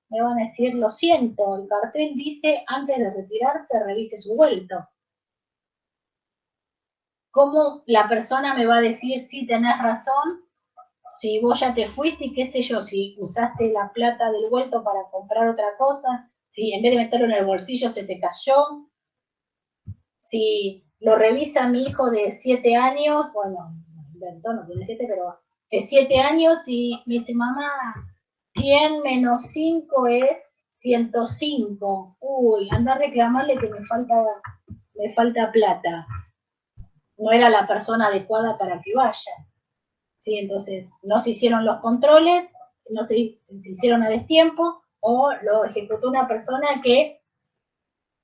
B: me van a decir, lo siento, el cartel dice, antes de retirarse, revise su vuelto. ¿Cómo la persona me va a decir, sí, tenés razón, si vos ya te fuiste y qué sé yo, si usaste la plata del vuelto para comprar otra cosa, si en vez de meterlo en el bolsillo se te cayó? Si lo revisa mi hijo de 7 años, bueno, no tiene 7, pero de 7 años y me dice, mamá, 100 menos 5 es 105. Anda a reclamarle que me falta plata. No era la persona adecuada para que vaya. ¿sí? Entonces, no se hicieron los controles, no se hicieron a destiempo, o lo ejecutó una persona que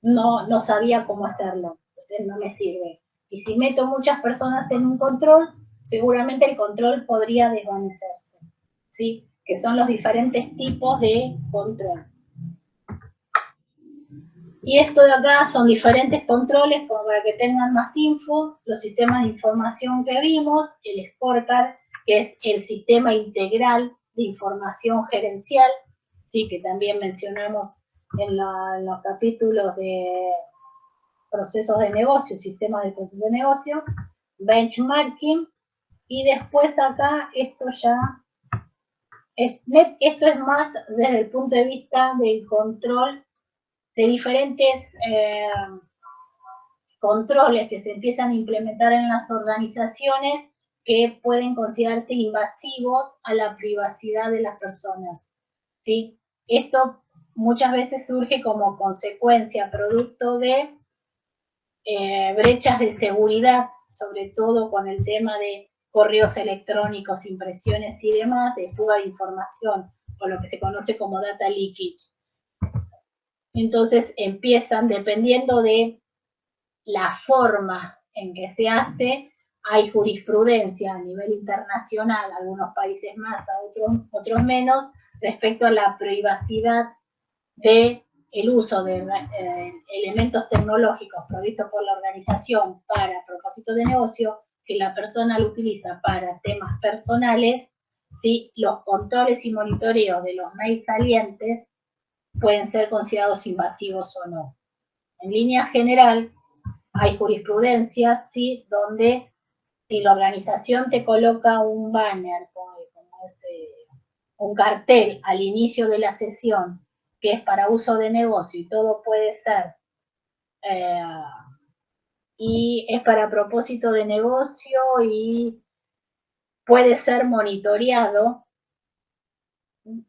B: no sabía cómo hacerlo. Entonces, no me sirve. Y si meto muchas personas en un control, seguramente el control podría desvanecerse, ¿sí? Que son los diferentes tipos de control. Y esto de acá son diferentes controles, como para que tengan más info, los sistemas de información que vimos, el scorecard, que es el sistema integral de información gerencial, sí, que también mencionamos en los capítulos de procesos de negocio, sistemas de procesos de negocio, benchmarking, y después acá esto ya esto es más desde el punto de vista del control de diferentes controles que se empiezan a implementar en las organizaciones que pueden considerarse invasivos a la privacidad de las personas, ¿sí? Esto muchas veces surge como consecuencia, producto de brechas de seguridad, sobre todo con el tema de correos electrónicos, impresiones y demás, de fuga de información, o lo que se conoce como data leakage. Entonces empiezan, dependiendo de la forma en que se hace, hay jurisprudencia a nivel internacional, algunos países más, a otros menos, respecto a la privacidad de el uso de elementos tecnológicos provistos por la organización para propósitos de negocio, que la persona lo utiliza para temas personales, ¿sí? Los controles y monitoreos de los mails salientes pueden ser considerados invasivos o no. En línea general, hay jurisprudencia, ¿sí? Donde si la organización te coloca un banner, un cartel al inicio de la sesión, que es para uso de negocio y todo puede ser, y es para propósito de negocio y puede ser monitoreado,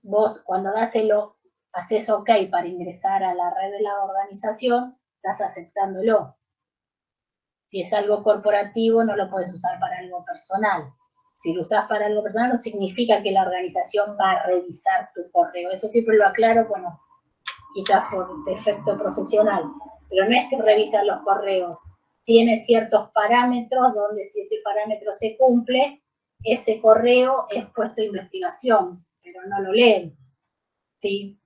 B: vos cuando haces OK para ingresar a la red de la organización, estás aceptándolo. Si es algo corporativo, no lo puedes usar para algo personal. Si lo usas para algo personal, no significa que la organización va a revisar tu correo. Eso siempre lo aclaro, bueno, quizás por defecto profesional, pero no es que revisan los correos. Tiene ciertos parámetros donde si ese parámetro se cumple, ese correo es puesto a investigación, pero no lo leen, ¿sí?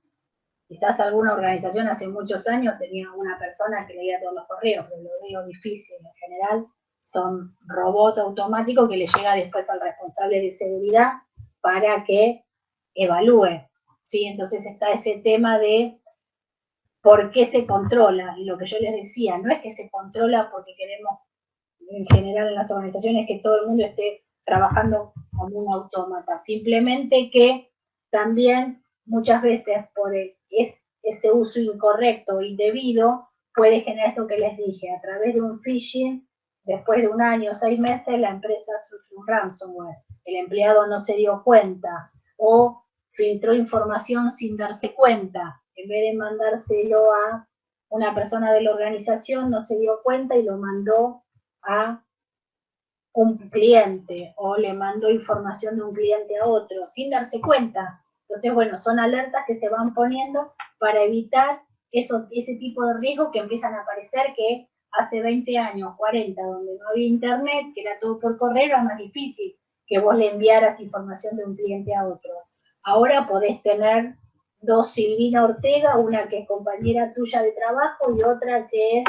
B: Quizás alguna organización hace muchos años tenía una persona que leía todos los correos, pero lo veo difícil. En general son robots automáticos que le llega después al responsable de seguridad para que evalúe, ¿sí? Entonces está ese tema de por qué se controla. Y lo que yo les decía, no es que se controla porque queremos, en general en las organizaciones, que todo el mundo esté trabajando como un autómata, simplemente que también muchas veces por ese uso incorrecto o indebido puede generar esto que les dije, a través de un phishing, después de un año o 6 meses la empresa sufre un ransomware, el empleado no se dio cuenta o filtró información sin darse cuenta, en vez de mandárselo a una persona de la organización, no se dio cuenta y lo mandó a un cliente o le mandó información de un cliente a otro sin darse cuenta. Entonces, bueno, son alertas que se van poniendo para evitar ese tipo de riesgos que empiezan a aparecer, que hace 20 años, 40, donde no había internet, que era todo por correo, era más difícil que vos le enviaras información de un cliente a otro. Ahora podés tener dos Silvina Ortega, una que es compañera tuya de trabajo y otra que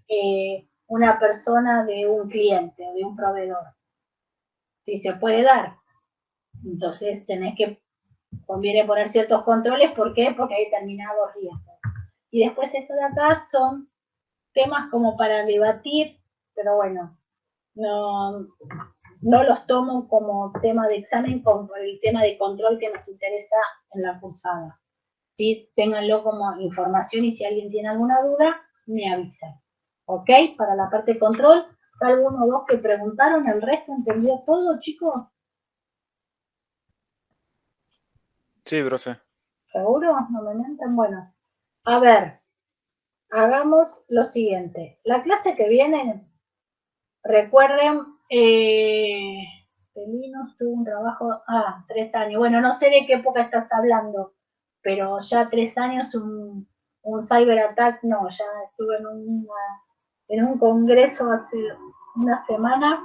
B: es una persona de un cliente o de un proveedor. Si se puede dar. Entonces conviene poner ciertos controles. ¿Por qué? Porque hay determinados riesgos. Y después esto de acá son temas como para debatir, pero bueno, no los tomo como tema de examen, como el tema de control que nos interesa en la cursada. ¿Sí? Ténganlo como información y si alguien tiene alguna duda, me avisa. ¿Ok? Para la parte de control, salvo uno o dos que preguntaron, el resto entendió todo, chicos.
D: Sí, profe.
B: ¿Seguro? ¿No me mienten? Bueno, a ver, hagamos lo siguiente. La clase que viene, recuerden, Pelinos, tuvo un trabajo, 3 años. Bueno, no sé de qué época estás hablando, pero ya 3 años un cyberattack, no, ya estuve en un congreso hace una semana,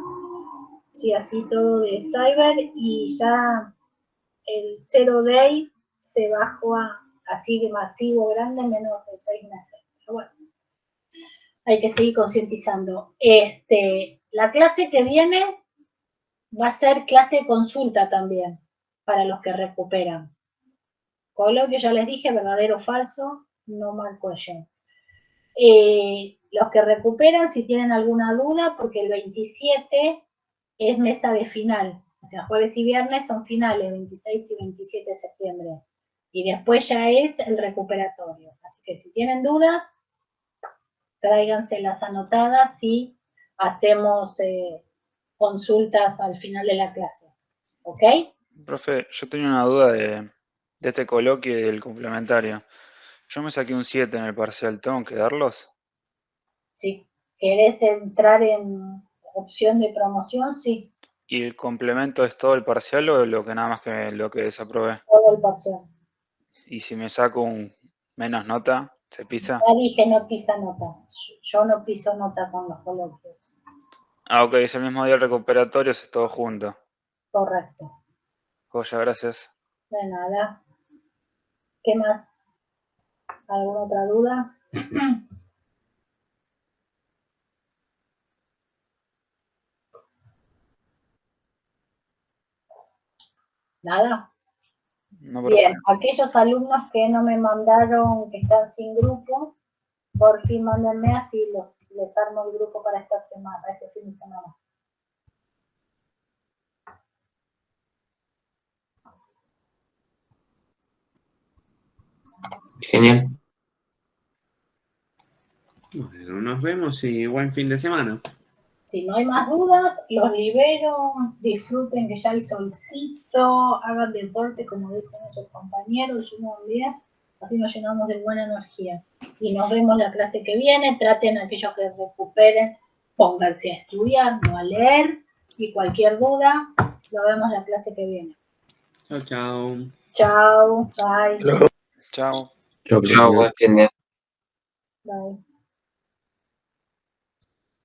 B: sí, así todo de cyber, y ya el 0 day se bajó así de masivo, grande, en menos de 6 meses. Pero bueno, hay que seguir concientizando. La clase que viene va a ser clase de consulta también, para los que recuperan. Coloquio, ya les dije, verdadero o falso, no mal question. Los que recuperan, si tienen alguna duda, porque el 27 es mesa de final. O sea, jueves y viernes son finales, 26 y 27 de septiembre. Y después ya es el recuperatorio. Así que si tienen dudas, tráiganse las anotadas y hacemos consultas al final de la clase. ¿Ok?
D: Profe, yo tenía una duda de este coloquio y del complementario. Yo me saqué un 7 en el parcial, ¿tengo que darlos?
B: Si querés entrar en opción de promoción, sí,
D: ¿Y el complemento es todo el parcial o lo que nada más que lo que desaprobé?
B: todo el parcial.
D: Y si me saco un menos nota, ¿se pisa?
B: Ya dije, no pisa nota. Yo no piso nota con los coloquios.
D: Ah, ok, es el mismo día del recuperatorio, es todo junto.
B: Correcto.
D: Joya, gracias.
B: De nada. ¿Qué más? ¿Alguna otra duda? Nada.
D: No, profe.
B: Bien, aquellos alumnos que no me mandaron, que están sin grupo, por fin mándenme, así les armo el grupo para esta semana, este fin de semana.
E: Genial.
C: Bueno, nos vemos y buen fin de semana.
B: Si no hay más dudas, los libero, disfruten que ya hay solcito, hagan deporte como dicen sus compañeros, yo también, así nos llenamos de buena energía. Y nos vemos la clase que viene, traten a aquellos que recuperen, pónganse a estudiar, no a leer, y cualquier duda, lo vemos la clase que viene.
C: Chao, chao.
B: Chao, bye.
D: Chao.
E: Chao, buen fin de.
B: Bye.